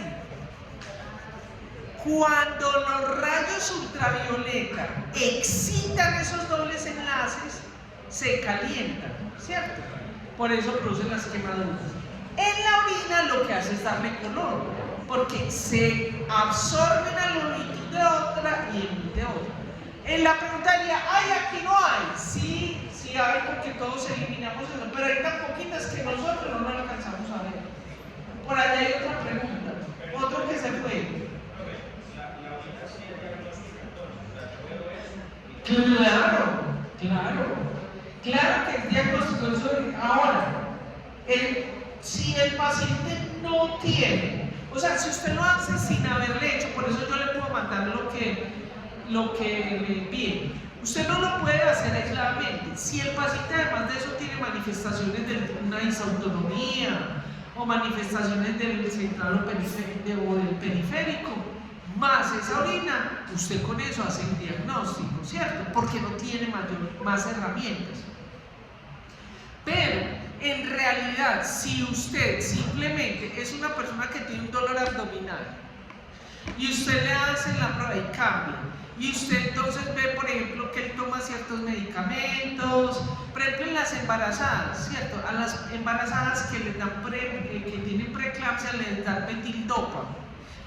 Cuando los rayos ultravioleta excitan esos dobles enlaces, se calientan, ¿cierto? Por eso producen las quemaduras. En la orina lo que hace es darle color, porque se absorbe una longitud de otra y emite otra. En la pregunta diría, ¿hay aquí no hay? Sí, sí hay, porque todos eliminamos eso, pero hay tan poquitas que nosotros no lo alcanzamos a ver. Por allá hay otra pregunta, otro que se fue. Claro que es diagnóstico. Ahora, si el paciente no tiene, o sea, si usted lo hace sin haberle hecho, por eso yo le puedo mandar lo que le pide. Usted no lo puede hacer aisladamente. Si el paciente además de eso tiene manifestaciones de una disautonomía o manifestaciones del central o del periférico, más esa orina, usted con eso hace el diagnóstico, ¿cierto? Porque no tiene más herramientas. Pero en realidad, si usted simplemente es una persona que tiene un dolor abdominal y usted le hace la prueba y cambia, y usted entonces ve, por ejemplo, que él toma ciertos medicamentos, por ejemplo en las embarazadas, ¿cierto? A las embarazadas que les dan que tienen preeclampsia les dan metildopa.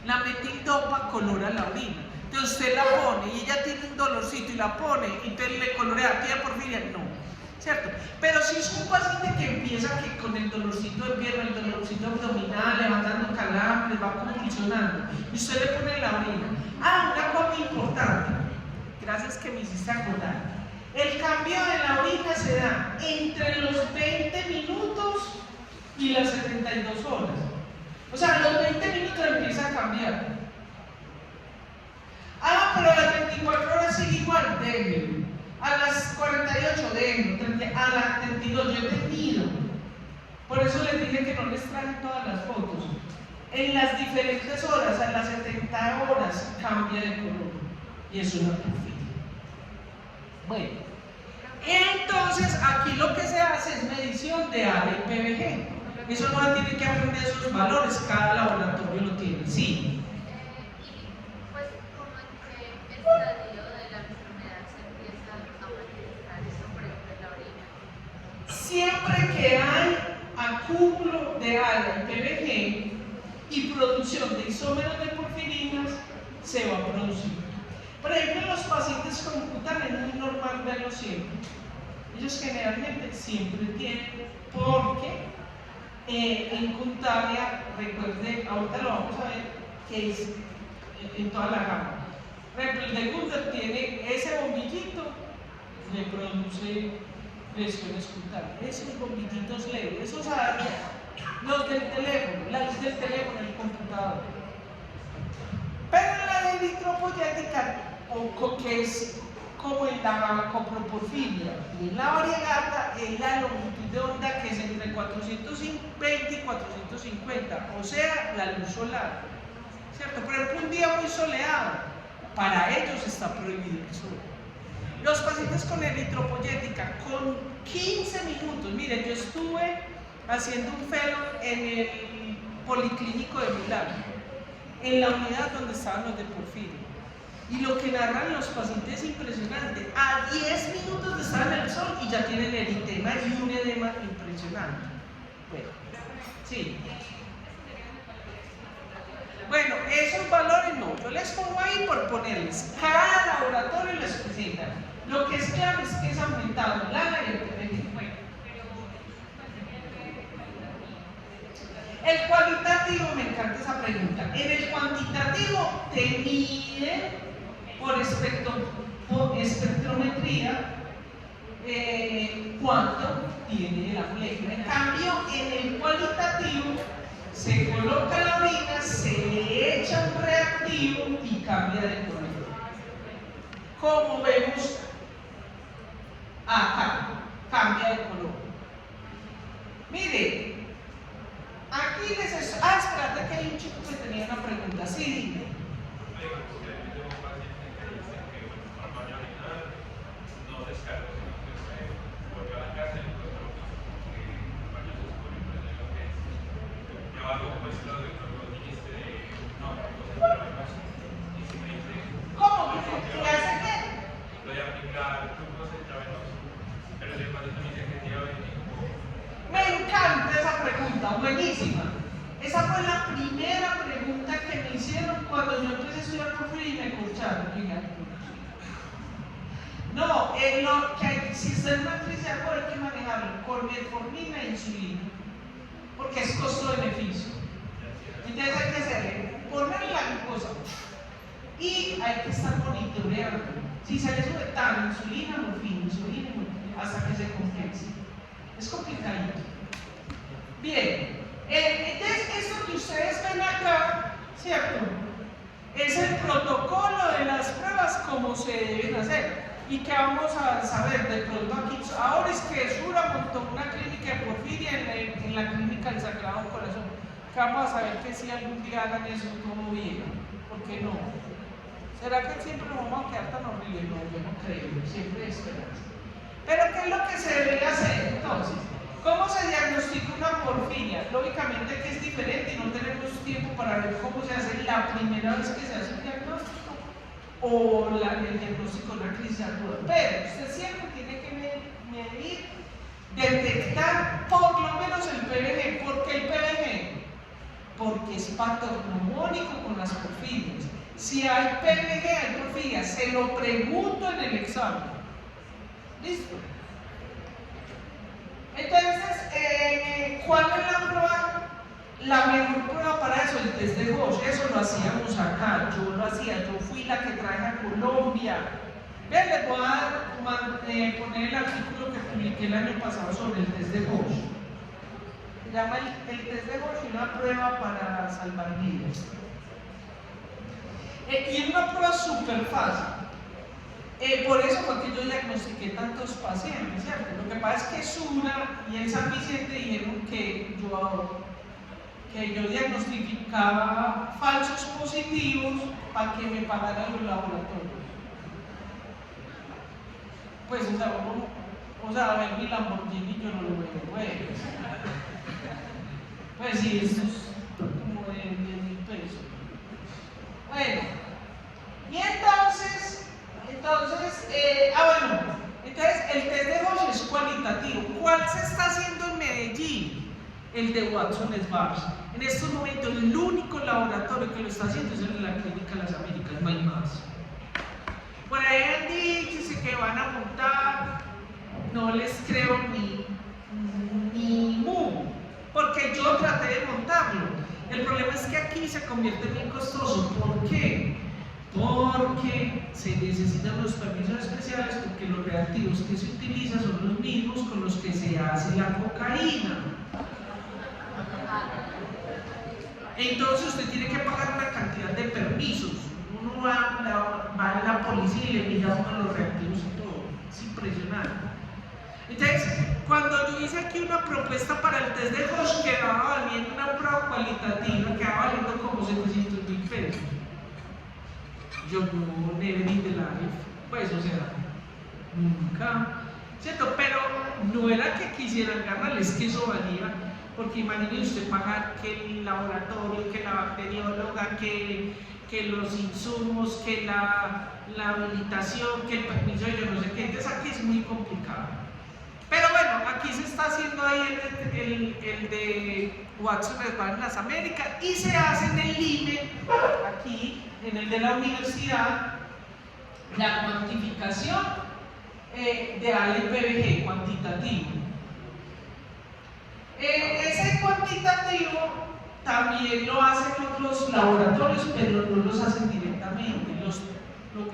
La metildopa colora la orina. Entonces usted la pone y ella tiene un dolorcito y la pone y entonces le colorea, ¿tiene porfiria? No, ¿cierto? Pero si es un paciente que empieza con el dolorcito de pierna, el dolorcito abdominal, levantando calambres, va convulsionando, y usted le pone la orina. Una cosa importante, gracias que me hiciste acordar. El cambio de la orina se da entre los 20 minutos y las 72 horas. O sea, a los 20 minutos empieza a cambiar. Pero a las 24 horas sigue igual, déjelo. A las 48, déjelo. A las 32, yo he tenido. Por eso les dije que no les traje todas las fotos. En las diferentes horas, a las 70 horas, cambia de color. Y es una porfiria. Bueno, entonces aquí lo que se hace es medición de ALA y PBG. Eso no tiene que aprender esos valores, cada laboratorio lo tiene, sí. Pues, ¿cómo en qué estadio de la enfermedad se empieza a manifestar eso, por ejemplo, en la orina? Siempre que hay acúmulo de ALA y PBG y producción de isómeros de porfirinas, se va a producir. Por ejemplo, los pacientes con cutáneo es muy normal verlo siempre. Ellos generalmente siempre tienen, porque en cutánea, recuerde, ahorita lo vamos a ver, que es en toda la gama. Por ejemplo, el de Gunther tiene ese bombillito reproduce lesiones cutáneas. Esos vomititos leves, esos los del teléfono, la luz del teléfono, el computador. Pero la eritropoyética, que es como en la coproporfiria y en la variegata, es la longitud de onda que es entre 420 y 450, o sea, la luz solar, ¿cierto? Por ejemplo, un día muy soleado, para ellos está prohibido el sol. Los pacientes con eritropoyética, con 15 minutos, miren, yo estuve haciendo un fellow en el Policlínico de Milán, en la unidad donde estaban los de porfiria. Y lo que narran los pacientes es impresionante. A 10 minutos de estar en el sol y ya tienen eritema y un edema impresionante. Bueno, sí. Bueno, esos valores no, yo les pongo ahí por ponerles. Cada laboratorio les presenta. Lo que es claro es que es aumentado la eritropoyética. Bueno. El cualitativo, me encanta esa pregunta. En el cuantitativo te mide por espectrometría cuánto tiene la molécula. En cambio, en el cualitativo se coloca la orina, se le echa un reactivo y cambia de color. Como vemos acá, cambia de color. Mire, aquí les espérate que hay un chico que tenía una pregunta. Sí, dime. ¿Cómo? ¿Qué hace qué? Voy a aplicar grupos intravenosos, pero si el paciente me dice que tiene Me encanta esa pregunta, buenísima. Esa fue la primera pregunta que me hicieron cuando yo empecé a estudiar porfiria y me escucharon. No, si está en una crisis de algo hay que manejarlo con metformina e insulina, porque es costo-beneficio. Entonces hay que hacerle, ponerle la glucosa y hay que estar monitoreando. Si se le sube tan insulina, morfina, hasta que se compense. Es complicadito. Bien, entonces esto que ustedes ven acá, ¿cierto? Es el protocolo de las pruebas como se deben hacer. Y que vamos a saber de pronto aquí. Ahora es que Sura montó una clínica de porfiria en la clínica del Sagrado Corazón. Que vamos a saber que si algún día hagan eso todo bien. ¿Por qué no? ¿Será que siempre nos vamos a quedar tan horribles? No, yo no creo. Siempre hay esperanza. Pero ¿qué es lo que se debe hacer entonces? ¿Cómo se diagnostica una porfiria? Lógicamente que es diferente y no tenemos tiempo para ver cómo se hace la primera vez que se hace un diagnóstico o el diagnóstico de una crisis aguda. Pero usted siempre tiene que medir, detectar por lo menos el PBG. ¿Por qué el PBG? Porque es patognomónico con las porfirias. Si hay PBG, hay porfiria. Se lo pregunto en el examen. ¿Listo? Entonces, ¿cuál es la prueba? La mejor prueba para eso, el test de Gauche. Eso lo hacíamos acá, yo lo hacía, yo fui la que traje a Colombia. Vean, les voy a poner el artículo que publiqué el año pasado sobre el test de Gauche. Se llama el test de Gauche, una prueba para salvar vidas. Y es una prueba súper fácil. Por eso fue que yo diagnostiqué tantos pacientes, ¿cierto? Lo que pasa es que Sura y el San Vicente dijeron que yo diagnosticaba falsos positivos para que me pagaran los laboratorios. Pues, a ver, mi Lamborghini yo no lo veo, pues sí, esto es como de 10.000 pesos. Bueno, y entonces el test de Gauche es cualitativo. ¿Cuál se está haciendo en Medellín? El de Watson-Sbarz. En estos momentos, el único laboratorio que lo está haciendo es en la Clínica de las Américas, no hay más. Por ahí han dicho que van a montar, no les creo ni mu, porque yo traté de montarlo. El problema es que aquí se convierte bien costoso. ¿Por qué? porque se necesitan los permisos especiales porque los reactivos que se utilizan son los mismos con los que se hace la cocaína. Entonces usted tiene que pagar una cantidad de permisos. Uno va a la policía y le mira uno los reactivos y todo. Es impresionante. Entonces, cuando yo hice aquí una propuesta para el test de Hodge, quedaba valiendo una prueba cualitativa, quedaba valiendo como 700.000 pesos. Yo no, never in the life, pues, o sea, nunca, ¿cierto? Pero no era que quisieran ganarles, que eso valía, porque imagínese usted pagar que el laboratorio, que la bacterióloga, que los insumos, que la habilitación, que el permiso, yo no sé qué, entonces aquí es muy complicado. Pero bueno, aquí se está haciendo ahí el de Watson en las Américas y se hace en el IME, aquí, en el de la universidad, la cuantificación de ALPBG, cuantitativo. Ese cuantitativo también lo hacen otros laboratorios, pero no los hacen directamente,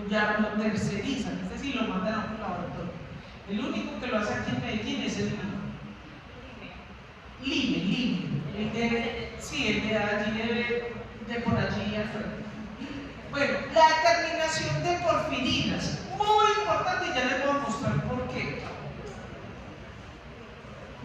ya lo tercerizan, es decir, lo mandan a otro laboratorio. El único que lo hace aquí en Medellín es el LIME. El de allí, de por allí al frente. Bueno, la determinación de porfirinas, muy importante, ya les voy a mostrar por qué.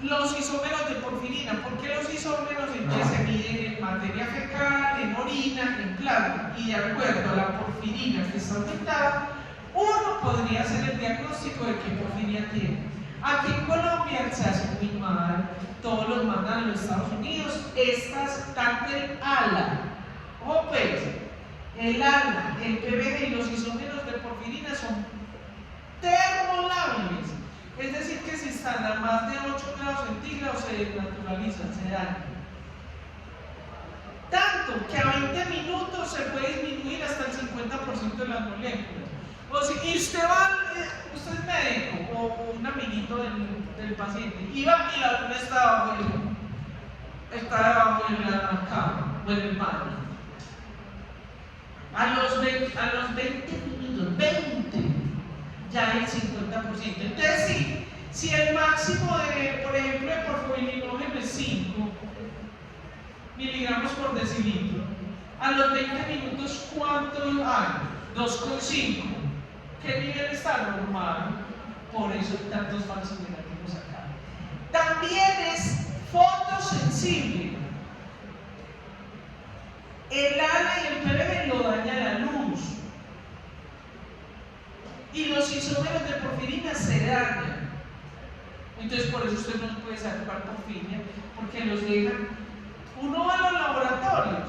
Los isómeros de porfirina, ¿por qué los isómeros entonces se miden en materia fecal, en orina, en plasma? Y de acuerdo a la porfirina que está aumentada, uno podría hacer el diagnóstico de qué porfiria tiene. Aquí en Colombia se hace muy mal, todos los mandan a los Estados Unidos, estas tanto el ALA, ojo pues, el ALA, el PBG y los isómeros de porfirina son termolables, es decir que si están a más de 8 grados centígrados se desnaturalizan, se dañan. Tanto que a 20 minutos se puede disminuir hasta el 50% de las moléculas. O si y usted es médico o un amiguito del paciente, iba y la luna está debajo de la cama o en el baño. A los 20 minutos, 20, ya el 50%. Entonces, si el máximo de, por ejemplo, de porfoilinógeno es 5 miligramos por decilitro, a los 20 minutos, ¿cuánto hay? 2,5. ¿Qué nivel está? Normal. Por eso hay tantos falsos negativos acá. También es fotosensible. El ALA y el PBG lo daña la luz. Y los isómeros de porfirina se dañan. Entonces, por eso usted no puede sacar porfiria, porque los dejan. Uno va a los laboratorios.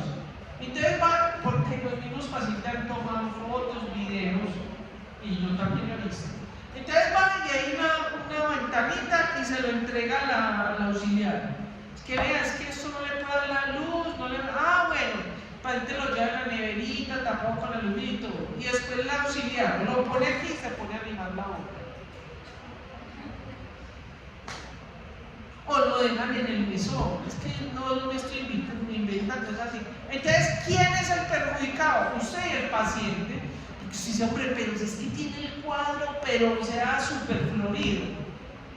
Entonces va, porque los mismos pacientes han tomado fotos, videos, y yo también lo he visto. Entonces van y hay una ventanita y se lo entrega la auxiliar. Es que vea, es que esto no le puede dar la luz, no le. Ah, bueno, el paciente lo lleva en la neverita, tapado con la luz y todo. Y después la auxiliar lo pone aquí y se pone a animar la boca. O lo dejan en el mesón. Es que no me estoy inventando, es así. Entonces, ¿quién es el perjudicado? Usted y el paciente. Si se hombre, pero es que tiene el cuadro, pero o sea súper florido.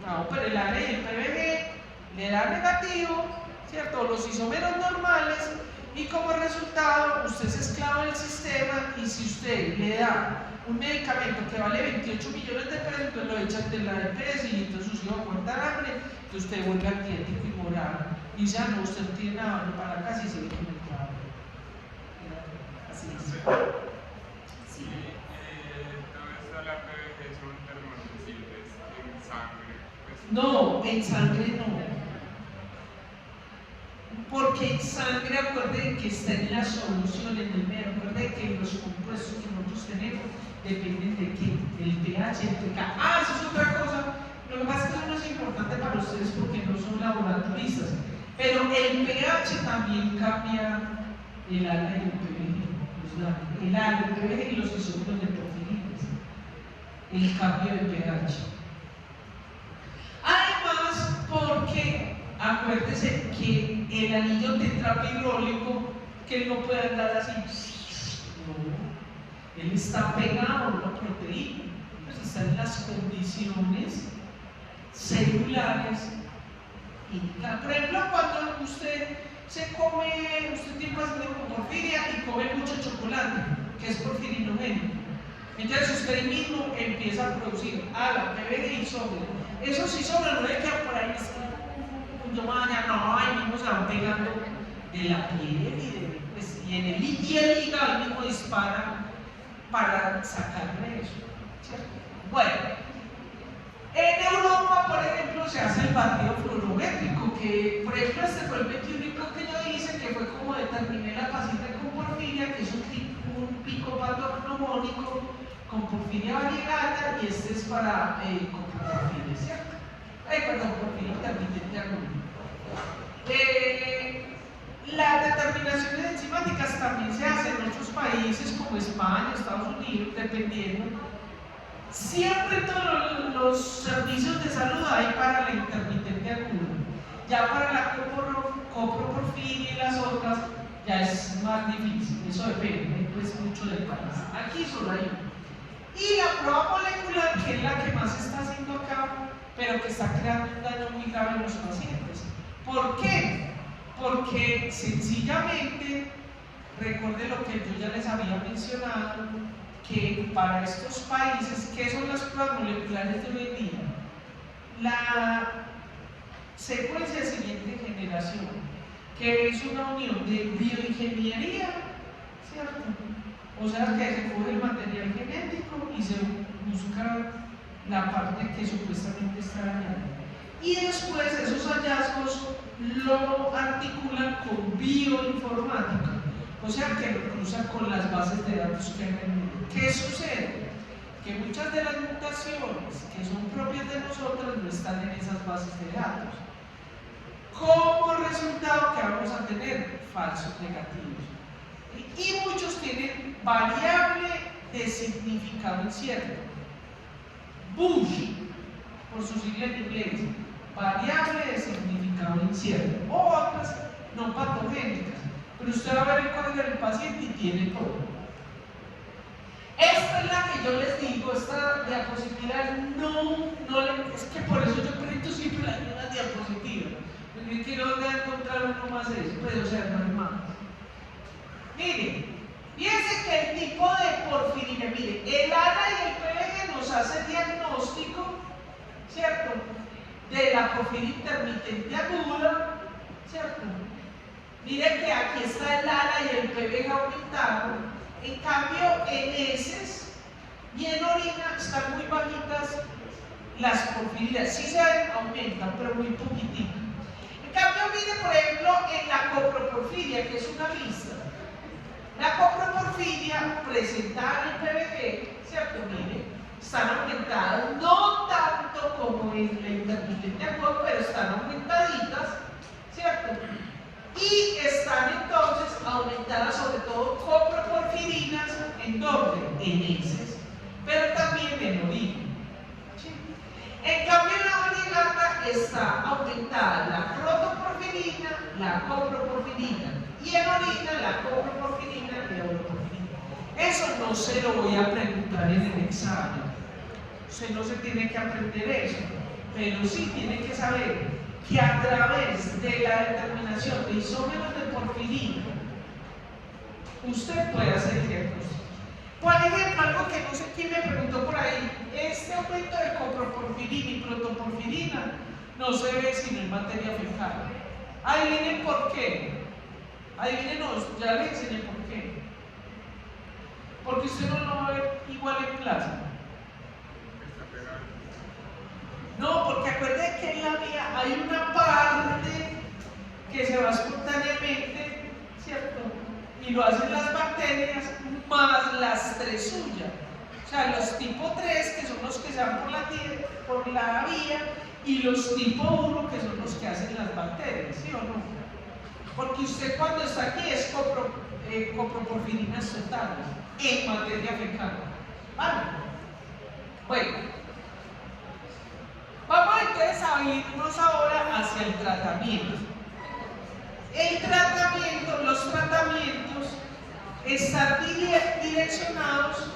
No, pero el ALA y el PBG le da negativo, ¿cierto? Los isómeros normales, y como resultado, usted es esclavo del sistema, y si usted le da un medicamento que vale 28 millones de pesos, entonces lo echan de la EPS y entonces usted va a aguantar hambre, entonces usted vuelve antiético y moral. Y dice, no, usted no tiene nada, no para casa y sigue con el trabajo. Así es. No, en sangre no. Porque en sangre, acuérdense que está en la solución, en el medio. Acuérdense que los compuestos que nosotros tenemos dependen de qué, del pH, el pK. Ah, eso es otra cosa. Lo que pasa es que eso no es importante para ustedes porque no son laboratoristas. Pero el pH también cambia el ALA y el PBG. El ALA, el PBG y los isómeros de porfirinas. El cambio de pH. Además, porque acuérdese que el anillo tetrapirrólico, que no puede andar así, no. Él está pegado a una proteína, pues están en las condiciones celulares indicadas. Por ejemplo, cuando usted tiene paciente con porfiria y come mucho chocolate, que es porfirinogénico. Entonces usted mismo empieza a producir ALA, PBG y isómero. Esos isómeros no le quedan por ahí, ahí mismo se van pegando de la piel y en el hígado mismo dispara para sacarle eso, ¿cierto? Bueno, en Europa, por ejemplo, se hace el bateo fluorométrico, que por ejemplo este fue el 21 que yo hice, que fue como determiné la paciente con porfiria, que es un pico patognomónico con porfiria variegata, y este es para coproporfiria, ¿cierto? Porfiria intermitente aguda. Las determinaciones enzimáticas también se hacen en otros países como España, Estados Unidos, dependiendo. Siempre todos los servicios de salud hay para la intermitente aguda. Ya para la coproporfiria y las otras ya es más difícil, eso depende, es mucho del país. Aquí solo hay uno. Y la prueba molecular, que es la que más se está haciendo acá, pero que está creando un daño muy grave en los pacientes. ¿Por qué? Porque sencillamente, recuerden lo que yo ya les había mencionado, que para estos países, ¿qué son las pruebas moleculares de hoy en día? La secuencia de siguiente generación, que es una unión de bioingeniería, ¿cierto? O sea que se coge el material genético y se busca la parte que supuestamente está dañada. Y después esos hallazgos lo articulan con bioinformática, o sea que lo cruzan con las bases de datos que hay en el mundo. ¿Qué sucede? Que muchas de las mutaciones que son propias de nosotros no están en esas bases de datos. Como resultado, ¿qué vamos a tener? Falsos negativos. Y muchos tienen variable de significado incierto. BUSH, por su sigla en inglés, variable de significado incierto, o otras no patogénicas. Pero usted va a ver el código del paciente y tiene todo. Esta es la que yo les digo, esta diapositiva es que por eso yo prendo siempre las mismas diapositivas. Porque quiero encontrar uno más de eso, pero o sea, no hay más. Miren, fíjense que el tipo de porfirina, miren, el ALA y el PBG nos hace diagnóstico, ¿cierto?, de la porfiria intermitente aguda, ¿cierto? Miren que aquí está el ALA y el PBG aumentado. En cambio, en heces y en orina están muy bajitas las porfirias. Sí se aumentan, pero muy poquitito. En cambio, miren, por ejemplo, en la coproporfiria, que es una lista. La coproporfiria presentada en el PBG, ¿cierto? Miren, están aumentadas, no tanto como en la intermitente aguda, pero están aumentaditas, ¿cierto? Y están entonces aumentadas sobre todo coproporfirinas en doble, en heces, pero también en orina. ¿Sí? En cambio, en la variegata está aumentada la protoporfirina, la coproporfirina, y en orina la coproporfirina y la oroporfirina. Eso no se lo voy a preguntar en el examen. Usted no se tiene que aprender eso, pero sí tiene que saber que a través de la determinación de isómeros de porfirina, usted puede hacer diagnóstico. Por ejemplo, algo que no sé quién me preguntó por ahí, este aumento de coproporfirina y protoporfirina no se ve sino en materia fecal. Adivinen por qué. Adivinen, ya les enseñé por qué. Porque usted no lo va a ver igual en plasma. No, porque acuérdense que en la vía hay una parte que se va espontáneamente, ¿cierto? Y lo hacen las bacterias más las 3 suyas. O sea, los tipo 3, que son los que se van por la vía, y los tipo 1, que son los que hacen las bacterias, ¿sí o no? Porque usted cuando está aquí es coproporfirinas totales en materia fecal. ¿Vale? Bueno. Vamos entonces a irnos ahora hacia el tratamiento. Los tratamientos estar direccionados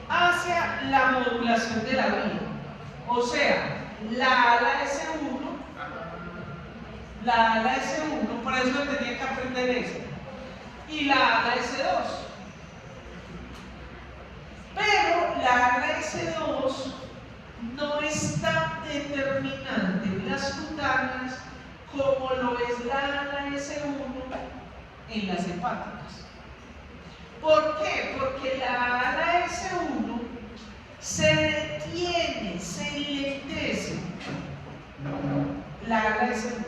hacia la modulación de la vía. O sea, la ala S1, por eso tenía que aprender eso, y la ala S2. Pero la ala S2 no es tan determinante en las cutáneas como lo es la ala S1 en las hepáticas. ¿Por qué? Porque la ala S1 se detiene, se enlentece. La ala S1.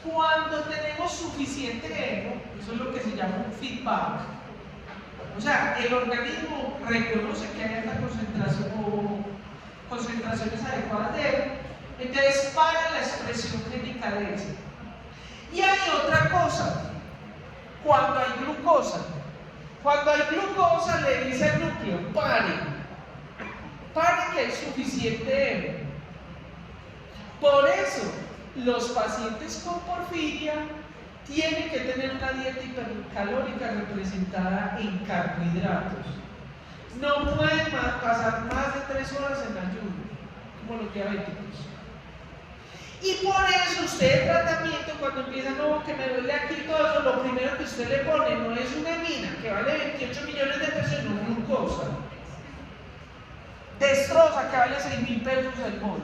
Cuando tenemos suficiente ego, eso es lo que se llama un feedback. O sea, el organismo reconoce que hay alta concentración o concentraciones adecuadas de ego, entonces para la expresión génica de ese. Y hay otra cosa, cuando hay glucosa le dice al núcleo, pare que hay suficiente ego. Por eso, los pacientes con porfiria tienen que tener una dieta hipercalórica representada en carbohidratos. No pueden pasar más de 3 horas en ayuno, como los diabéticos. Y por eso usted en tratamiento, cuando empieza, no, que me duele aquí todo eso, lo primero que usted le pone no es una mina que vale 28 millones de pesos, sino glucosa. Destroza que vale 6.000 pesos el mol.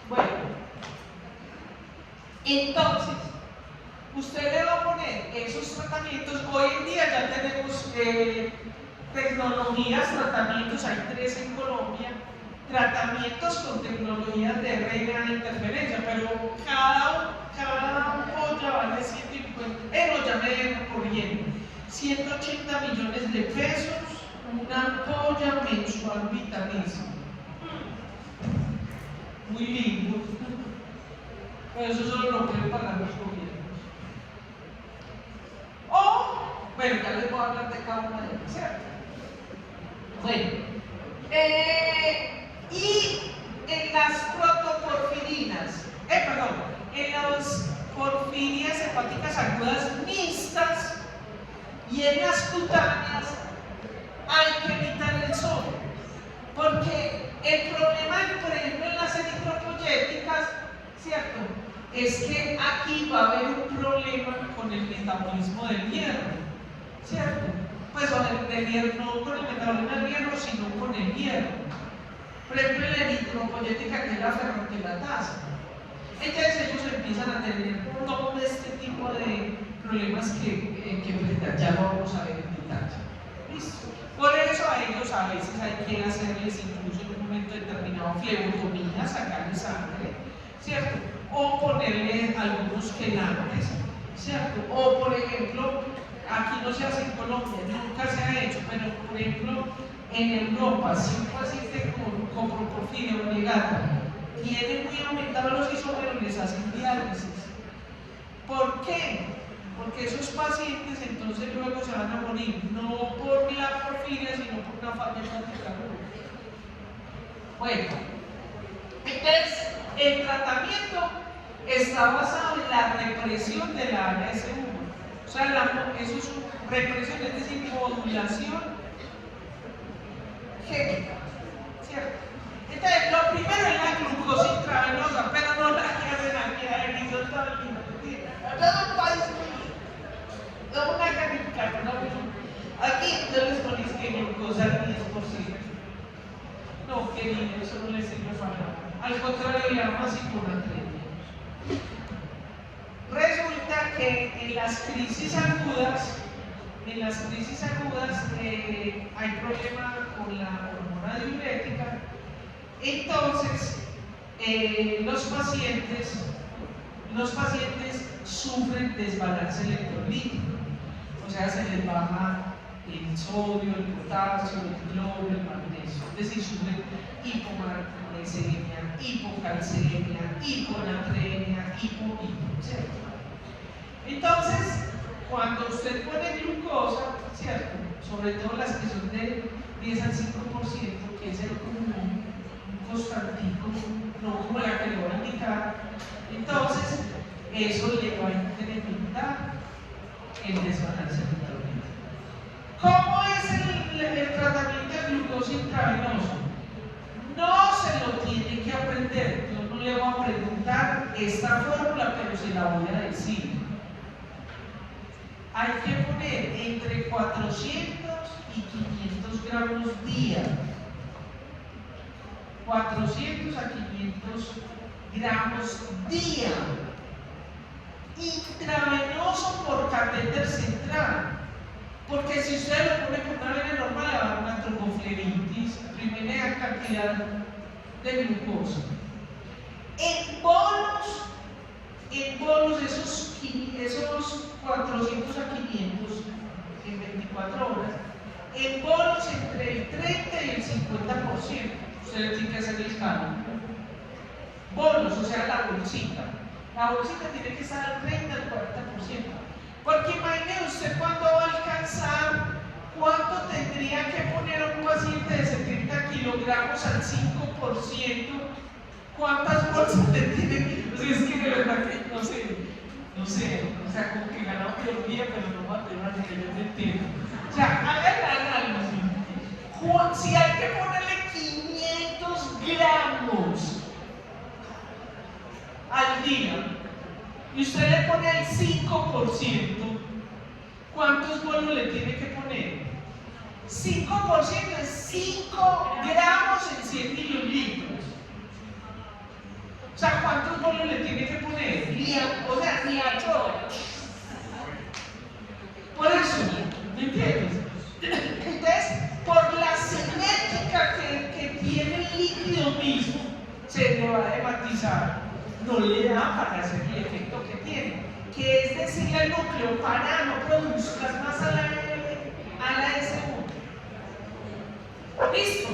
Bueno, entonces, usted le va a poner esos tratamientos. Hoy en día ya tenemos tecnologías, tratamientos, hay 3 en Colombia, tratamientos con tecnologías de regla de interferencia, pero cada ampolla vale 150, no, ya me corriendo, 180 millones de pesos, una ampolla mensual vitalicia. Muy lindo. Pero eso solo lo pueden pagar los gobiernos. O, bueno, ya les voy a hablar de cada una de ellas, ¿cierto? Bueno, y en las protoporfirinas, en las porfirias hepáticas agudas mixtas y en las cutáneas hay que evitar el sol, porque el problema, por ejemplo, en las eritropoyéticas, ¿cierto?, es que aquí va a haber un problema con el metabolismo del hierro, ¿cierto? Pues del hierro, no con el metabolismo del hierro, sino con el hierro. Por ejemplo, en la eritropoyética, que es la ferrotelatasa. Entonces ellos empiezan a tener todo este tipo de problemas que ya lo vamos a ver en detalle. ¿Listo? Por eso a ellos a veces hay que hacerles incluso en un momento determinado flebotomía, sacarle sangre, ¿cierto? O ponerle algunos quelantes, ¿cierto? O por ejemplo, aquí no se hace en Colombia, nunca se ha hecho, pero por ejemplo, en Europa, si un paciente con proporfiria o negata tiene muy aumentados los isómeros, les hacen diálisis. ¿Por qué? Porque esos pacientes entonces luego se van a morir, no por la porfiria, sino por una falla hepática. Bueno, entonces el tratamiento está basado en la represión de la ala S1. O sea, eso es represión, es decir, modulación génica, ¿cierto? Entonces, lo primero es la glucosa intravenosa, pero no la que hacen aquí en el isótopo. No una calificada, no. Aquí yo les ponéis que glucosa al 10%. No, querido, eso no les sirve para nada. Al contrario, le damos hiponatremia. Resulta que en las crisis agudas, hay problema con la hormona diurética. Entonces, los pacientes sufren desbalance electrolítico, o sea, se les baja el sodio, el potasio, el cloro, el magnesio, es decir, sufren hipomagnesemia, hipocalcemia, hiponatremia, ¿cierto? Entonces, cuando usted pone glucosa, ¿cierto?, sobre todo las que son de 10 al 5%, que es el común, constantico, no como la que le voy a indicar, entonces eso le va a incrementar el desbalance metabólico. ¿Cómo es el tratamiento de glucosa intravenoso? No se lo tiene que aprender. Yo no le voy a preguntar esta fórmula, pero se la voy a decir. Hay que poner entre 400 y 500 gramos día. 400 a 500 gramos día. Intravenoso por catéter central. Porque si usted lo pone con una vena normal, le va a dar una tromboflebitis, primera cantidad de glucosa. En bolos esos 400 a 500 en 24 horas, en bolos entre el 30 y el 50%. Usted le tiene que hacer el cálculo. Bolos, o sea, la bolsita. La bolsita tiene que estar al 30 al 40%. Porque imagine usted cuándo va a alcanzar, cuánto tendría que poner a un paciente de 70 kilogramos al 5%, cuántas bolsas le tienen. O sea, es que de verdad que no sé, o sea, como que ganó teoría, pero no matemática, yo no entiendo. O sea, hagan el análisis. Si hay que ponerle 500 gramos al día, y usted le pone el 5%, ¿cuántos bolos le tiene que poner? 5% es 5 gramos en 100 mililitros. O sea, ¿cuántos bolos le tiene que poner? Ni a todo. Por eso, ¿me entiendes? Entonces, por la cinética que tiene el líquido mismo, se le va a hematizar. No le da para hacer el efecto que tiene, que es decirle al núcleo, para, no produzcas más a la S1. ¿Listo?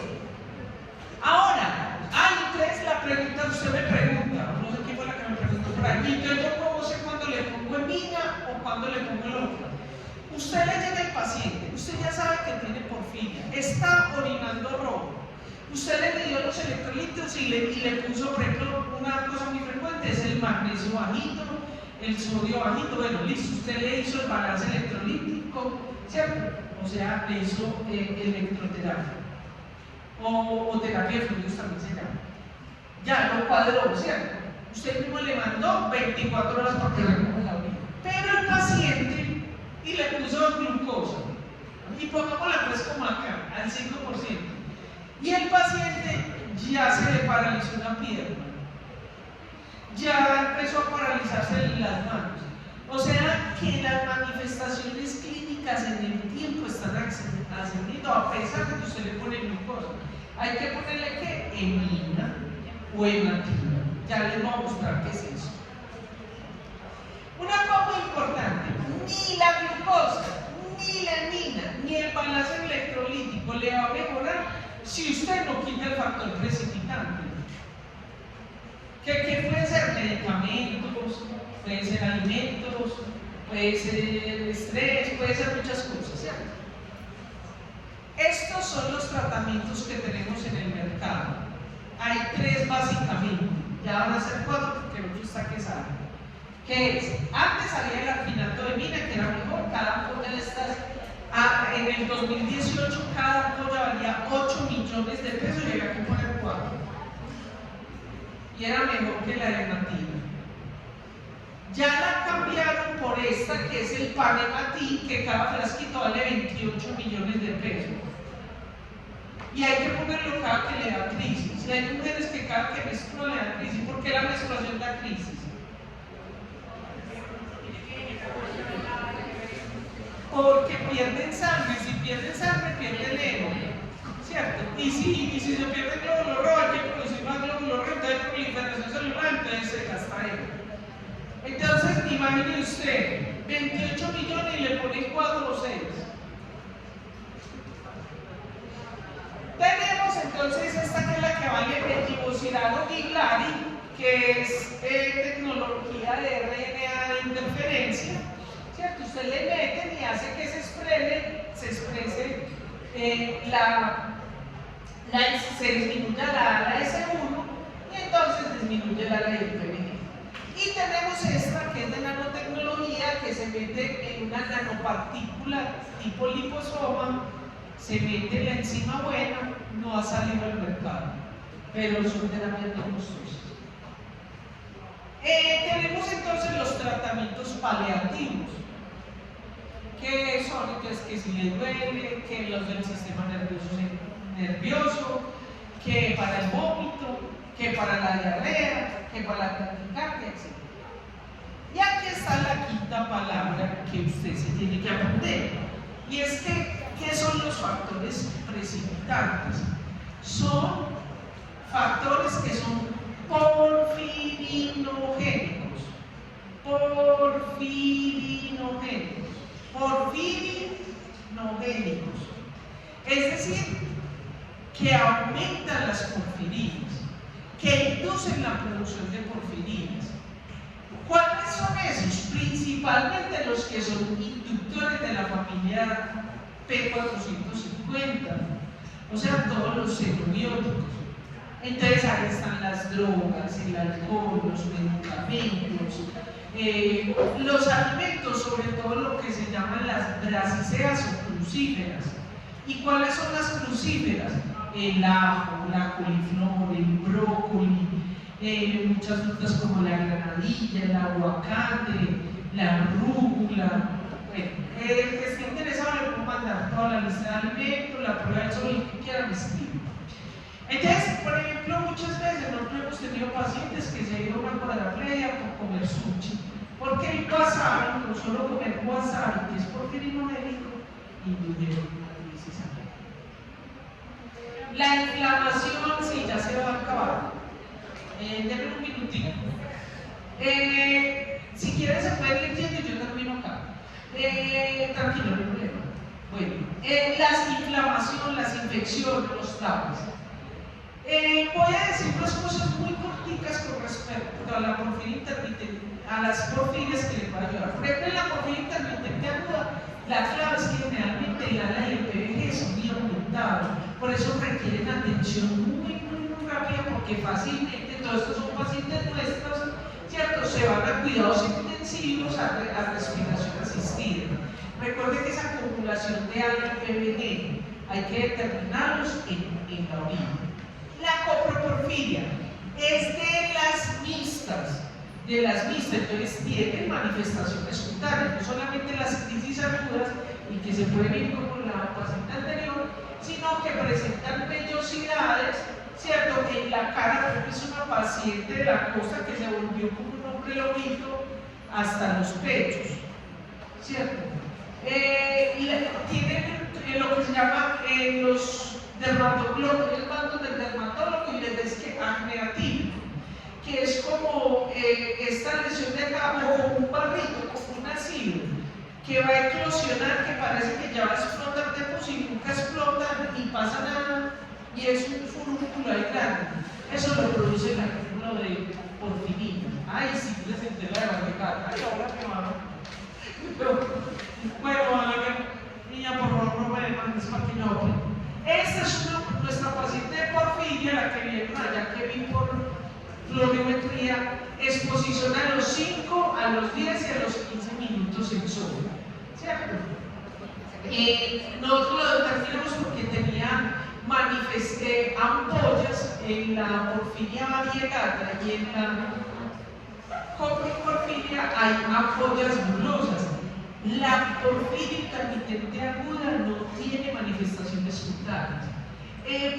Ahora, antes la pregunta, usted me pregunta, no sé quién fue la que me preguntó por aquí, entonces yo cómo sé cuándo le pongo emina o cuándo le pongo el otro. Usted le llega al paciente, usted ya sabe que tiene porfiria, está orinando rojo. Usted le midió los electrolitos y le puso, por ejemplo, una cosa muy frecuente es el magnesio bajito, el sodio bajito. Bueno, listo, usted le hizo el balance electrolítico, ¿cierto? O sea, le hizo electroterapia o terapia de fluidos también se llama. Ya lo cuadró, ¿cierto? Usted mismo le mandó 24 horas para que recoja la orina. Pero el paciente, y le puso glucosa, y pongámosla pues como acá, al 5%. Y el paciente ya se le paralizó una pierna, ya empezó a paralizarse las manos. O sea que las manifestaciones clínicas en el tiempo están ascendiendo a pesar de que usted le pone glucosa. Hay que ponerle que emina o hematina. Ya les voy a mostrar qué es eso. Una cosa muy importante, ni la glucosa, ni la emina, ni el balance electrolítico le va a mejorar si usted no quita el factor precipitante, que pueden ser medicamentos, pueden ser alimentos, puede ser estrés, puede ser muchas cosas, ¿cierto? Estos son los tratamientos que tenemos en el mercado. Hay 3 básicamente, ya van a ser 4 porque el otro está que sabe. ¿Qué es? Antes había el alginato de mina, que era mejor, cada una de estas. En el 2018 cada ampolla valía 8 millones de pesos y había que poner 4. Y era mejor que la hematina. Ya la cambiaron por esta que es el Panematin, que cada frasquito vale 28 millones de pesos. Y hay que ponerlo cada que le da crisis. Y hay mujeres que cada que menstruan le da crisis. ¿Por qué la menstruación da crisis? Porque pierden sangre, si pierden sangre, pierden ego, ¿cierto? Y si se pierde el glóbulo rojo, hay que producir más glóbulo rojo, entonces proliferación celular, entonces se gasta ego. Entonces, imagine usted, 28 millones y le ponen 4 o 6. Tenemos entonces esta que es la que vale metilbocirano Giglari, que es tecnología de RNA de interferencia. ¿Cierto? Usted le meten y hace que se exprese se disminuya la ala S1 y entonces disminuye la ala de PMG. Y tenemos esta que es de nanotecnología que se mete en una nanopartícula tipo liposoma se mete en la enzima buena, no ha salido al mercado, pero son terapias muy costosas. Tenemos entonces los tratamientos paliativos, que son entonces que si les duele, que los del sistema nervioso, que para el vómito, que para la diarrea, que para la taquicardia, etc. Y aquí está la quinta palabra que usted se tiene que aprender, y es que, ¿qué son los factores precipitantes? Son factores que son porfirinogénicos. Porfirinogénicos. Es decir, que aumentan las porfirinas, que inducen la producción de porfirinas. ¿Cuáles son esos? Principalmente los que son inductores de la familia P450, o sea, todos los xenobióticos. Entonces ahí están las drogas, el alcohol, los medicamentos, los alimentos, sobre todo lo que se llaman las brasiceas o crucíferas. ¿Y cuáles son las crucíferas? El ajo, la coliflor, el brócoli, muchas frutas como la granadilla, el aguacate, la rúcula. Bueno, el que esté interesado le puedo mandar toda la lista de alimentos, la prueba del sol, el que quiera me escribe. Entonces, por ejemplo, muchas veces nosotros hemos tenido pacientes que se dieron una cuadraplegia por comer sushi, porque el wasabi, no solo comer wasabi, que es porfirinogénico, induce una crisis sanguínea. La inflamación, sí, ya se va a acabar. Denme un minutito. Si quieren se pueden ir yendo y yo termino acá. Tranquilo, no hay problema. Bueno, las inflamaciones, las infecciones, los traumas. Voy a decir unas cosas muy corticas con respecto a la porfiria intermitente, a las porfirias que les va a ayudar. Por ejemplo, en la porfiria intermitente aguda, la clave es que generalmente la PVG es muy aumentado, por eso requieren atención muy rápida, porque fácilmente, todos estos son pacientes nuestros, ¿cierto? Se van a cuidados intensivos, a respiración asistida. Recuerden que esa acumulación de PVG hay que determinarlos en la orina. La coproporfiria es de las mixtas, entonces tienen manifestaciones cutáneas, no solamente las crisis agudas y que se pueden ir como la paciente anterior, sino que presentan vellosidades, ¿cierto? En la cara, porque es una paciente de la costa que se volvió como un hombre lobito hasta los pechos, ¿cierto? Y tienen lo que se llama los dermatólogos, el bando del dermatólogo, y les dice que acné atípico, que es como esta lesión de acá, como un barrito, como un asilo, que va a eclosionar, que parece que ya va a explotar de por sí, nunca explotan y pasa nada, y es un furúnculo ahí grande. Eso lo produce el acúmulo de porfirina. Ay, sí, les enteré de la barricada. Ay, ahora me va. Bueno, niña, por favor, no me demandes para que yo hable. Esta es nuestra paciente de porfiria, la que vieron allá, que vi por florimetría, exposición a los 5, a los 10 y a los 15 minutos en sol, ¿cierto? Nosotros lo determinamos porque tenía ampollas en la porfiria variegata y en la coproporfiria hay ampollas bulosas. La porfiria intermitente aguda no tiene manifestaciones cutáneas.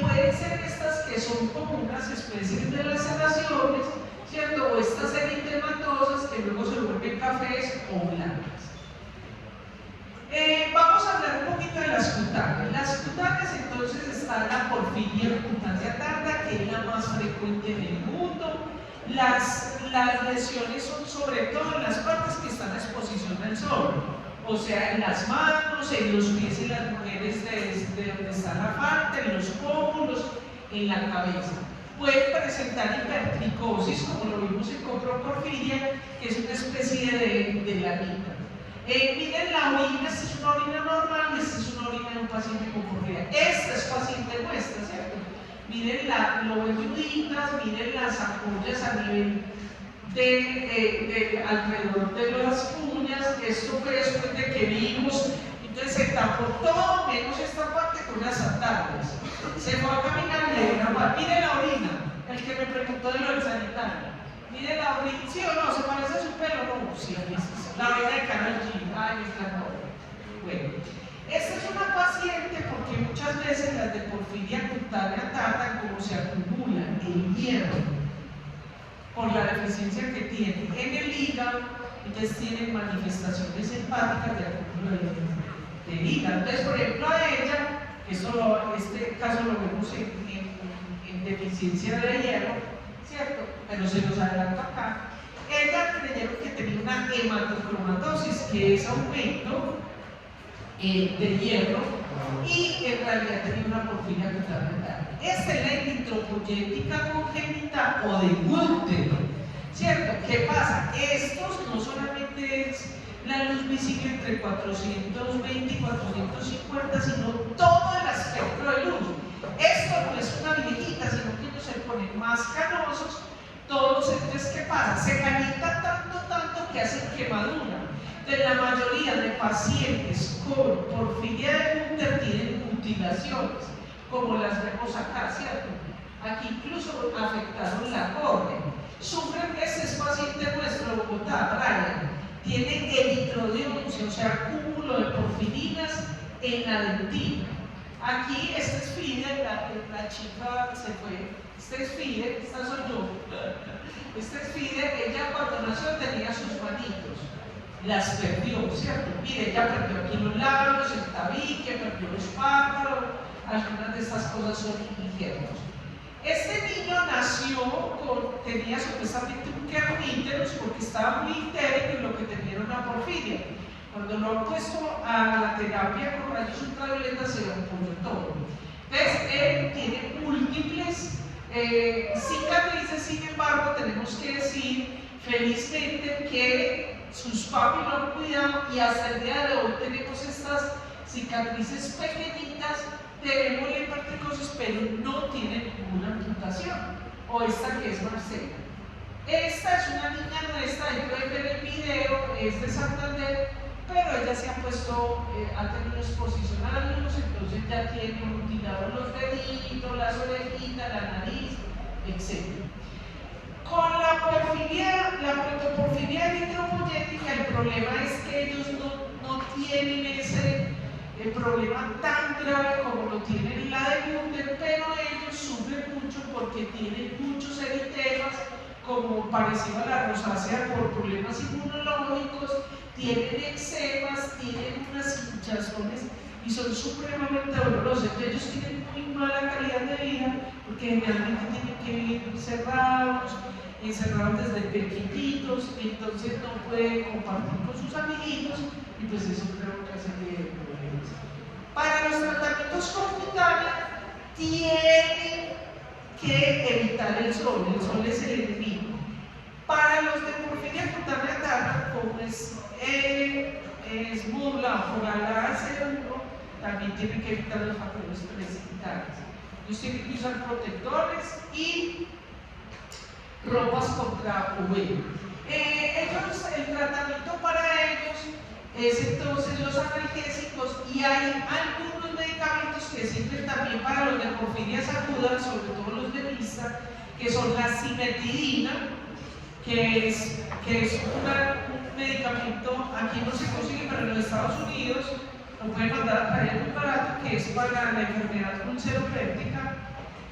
Pueden ser estas que son como unas especies de laceraciones, ¿cierto? O estas eritematosas que luego se vuelven cafés o blancas. Vamos a hablar un poquito de las cutáneas. Las cutáneas, entonces, está la porfiria cutánea tarda, que es la más frecuente en el mundo. Las lesiones son sobre todo en las partes que están a exposición al sol, o sea, en las manos, en los pies y las mujeres de donde está la falda, en los pómulos, en la cabeza. Pueden presentar hipertricosis, como lo vimos en coproporfiria, que es una especie de lanita. Miren la orina, esta es una orina normal y esta es una orina de un paciente con porfiria. Esta es paciente nuestra, ¿cierto? Miren los velluditas, miren las ampollas a nivel alrededor de las uñas. Esto fue después de que Mire la orilla, ¿sí o no? ¿Se parece a su pelo? No, sí, la vaina de Karol G. Ay, es la novia. Bueno, esta es una paciente porque muchas veces las de porfiria cutánea tardan como se acumulan el hierro por la deficiencia que tiene en el hígado, entonces tienen manifestaciones hepáticas de acúmulo de hígado. Entonces, por ejemplo, a ella, este caso lo vemos en deficiencia de hierro, ¿cierto? Pero se nos adelanta acá. Ella creyeron que tenía una hematocromatosis, que es aumento de hierro, y en realidad tenía una porfiria cutánea. Esta es la eritropoyética congénita o de Gunther, ¿cierto? ¿Qué pasa? Estos no solamente es la luz visible entre 420 y 450, sino todo el espectro de luz. Esto no es una viejita, sino que ellos se ponen más canosos, todos. Entonces, ¿qué pasa? Se calienta tanto que hacen quemadura. Entonces, la mayoría de pacientes con porfiria de Gunther tienen mutilaciones, como las vemos acá, ¿cierto? Aquí incluso afectaron la córnea. Sufren, este es paciente nuestro de Bogotá, Brian, tiene eritrodioncia, o sea, acúmulo de porfirinas en la dentina. Aquí, esta es Fide, la chica se fue. Esta es Fide, esta soy yo. Esta es Fide, ella cuando nació tenía sus manitos, las perdió, ¿cierto? Mire, ella perdió aquí los labios, el tabique, perdió los párpados, algunas de estas cosas son injertos. Este niño nació tenía supuestamente un querníteros porque estaba muy entérico y lo que tenía era una porfiria. Cuando lo han puesto a la terapia con rayos ultravioletas se rompió todo. Entonces, él tiene múltiples cicatrices, sin embargo, tenemos que decir felizmente que sus papis lo han cuidado y hasta el día de hoy tenemos estas cicatrices pequeñitas, tenemos la hipertricosis, pero no tiene ninguna amputación. O esta que es Marcela. Esta es una niña nuestra, ahí pueden ver el video, es de Santander, pero ella se ha puesto, ha tenido exposición a la luz, entonces ya tiene mutilados los deditos, las orejitas, la nariz, etc. Con la porfiria, la protoporfiria eritropoyética, el problema es que ellos no tienen ese problema tan grave como lo tienen la de Gunther, pero ellos sufren mucho porque tienen muchos eritemas, como parecido a la rosácea, por problemas inmunológicos, tienen eczemas, tienen unas hinchazones y son supremamente dolorosos. Ellos tienen muy mala calidad de vida porque generalmente tienen que vivir encerrados desde pequeñitos, entonces no pueden compartir con sus amiguitos y pues eso creo que hace problemas. Para los tratamientos con cutánea tienen que evitar el sol es el enemigo. Para los de porfiria cutánea tarda, como es burla o la C1, también tienen que evitar los factores precipitados. Ellos tienen que usar protectores y ropas contra UV. El tratamiento para ellos es entonces los analgésicos, y hay algunos medicamentos que sirven también para los de porfirias agudas, sobre todo los de vista, que son la cimetidina, que es un medicamento, aquí no se consigue, pero en los Estados Unidos lo pueden mandar a traer muy barato, que es para la enfermedad ulceropéptica.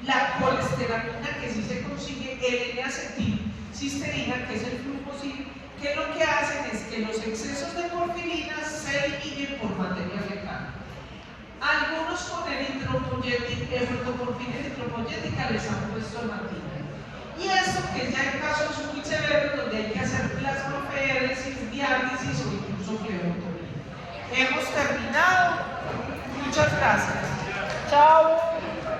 La colesteramina, que sí se consigue, el N-acetilcisteína, que es el flujosil, que lo que hacen es que los excesos de porfirinas se eliminen por materia fecal. Algunos con protoporfiria eritropoyética les han puesto natina. Y esto que ya en casos muy severos donde hay que hacer plasmaféresis, diálisis o incluso flebotomía. Hemos terminado. Muchas gracias. Chao.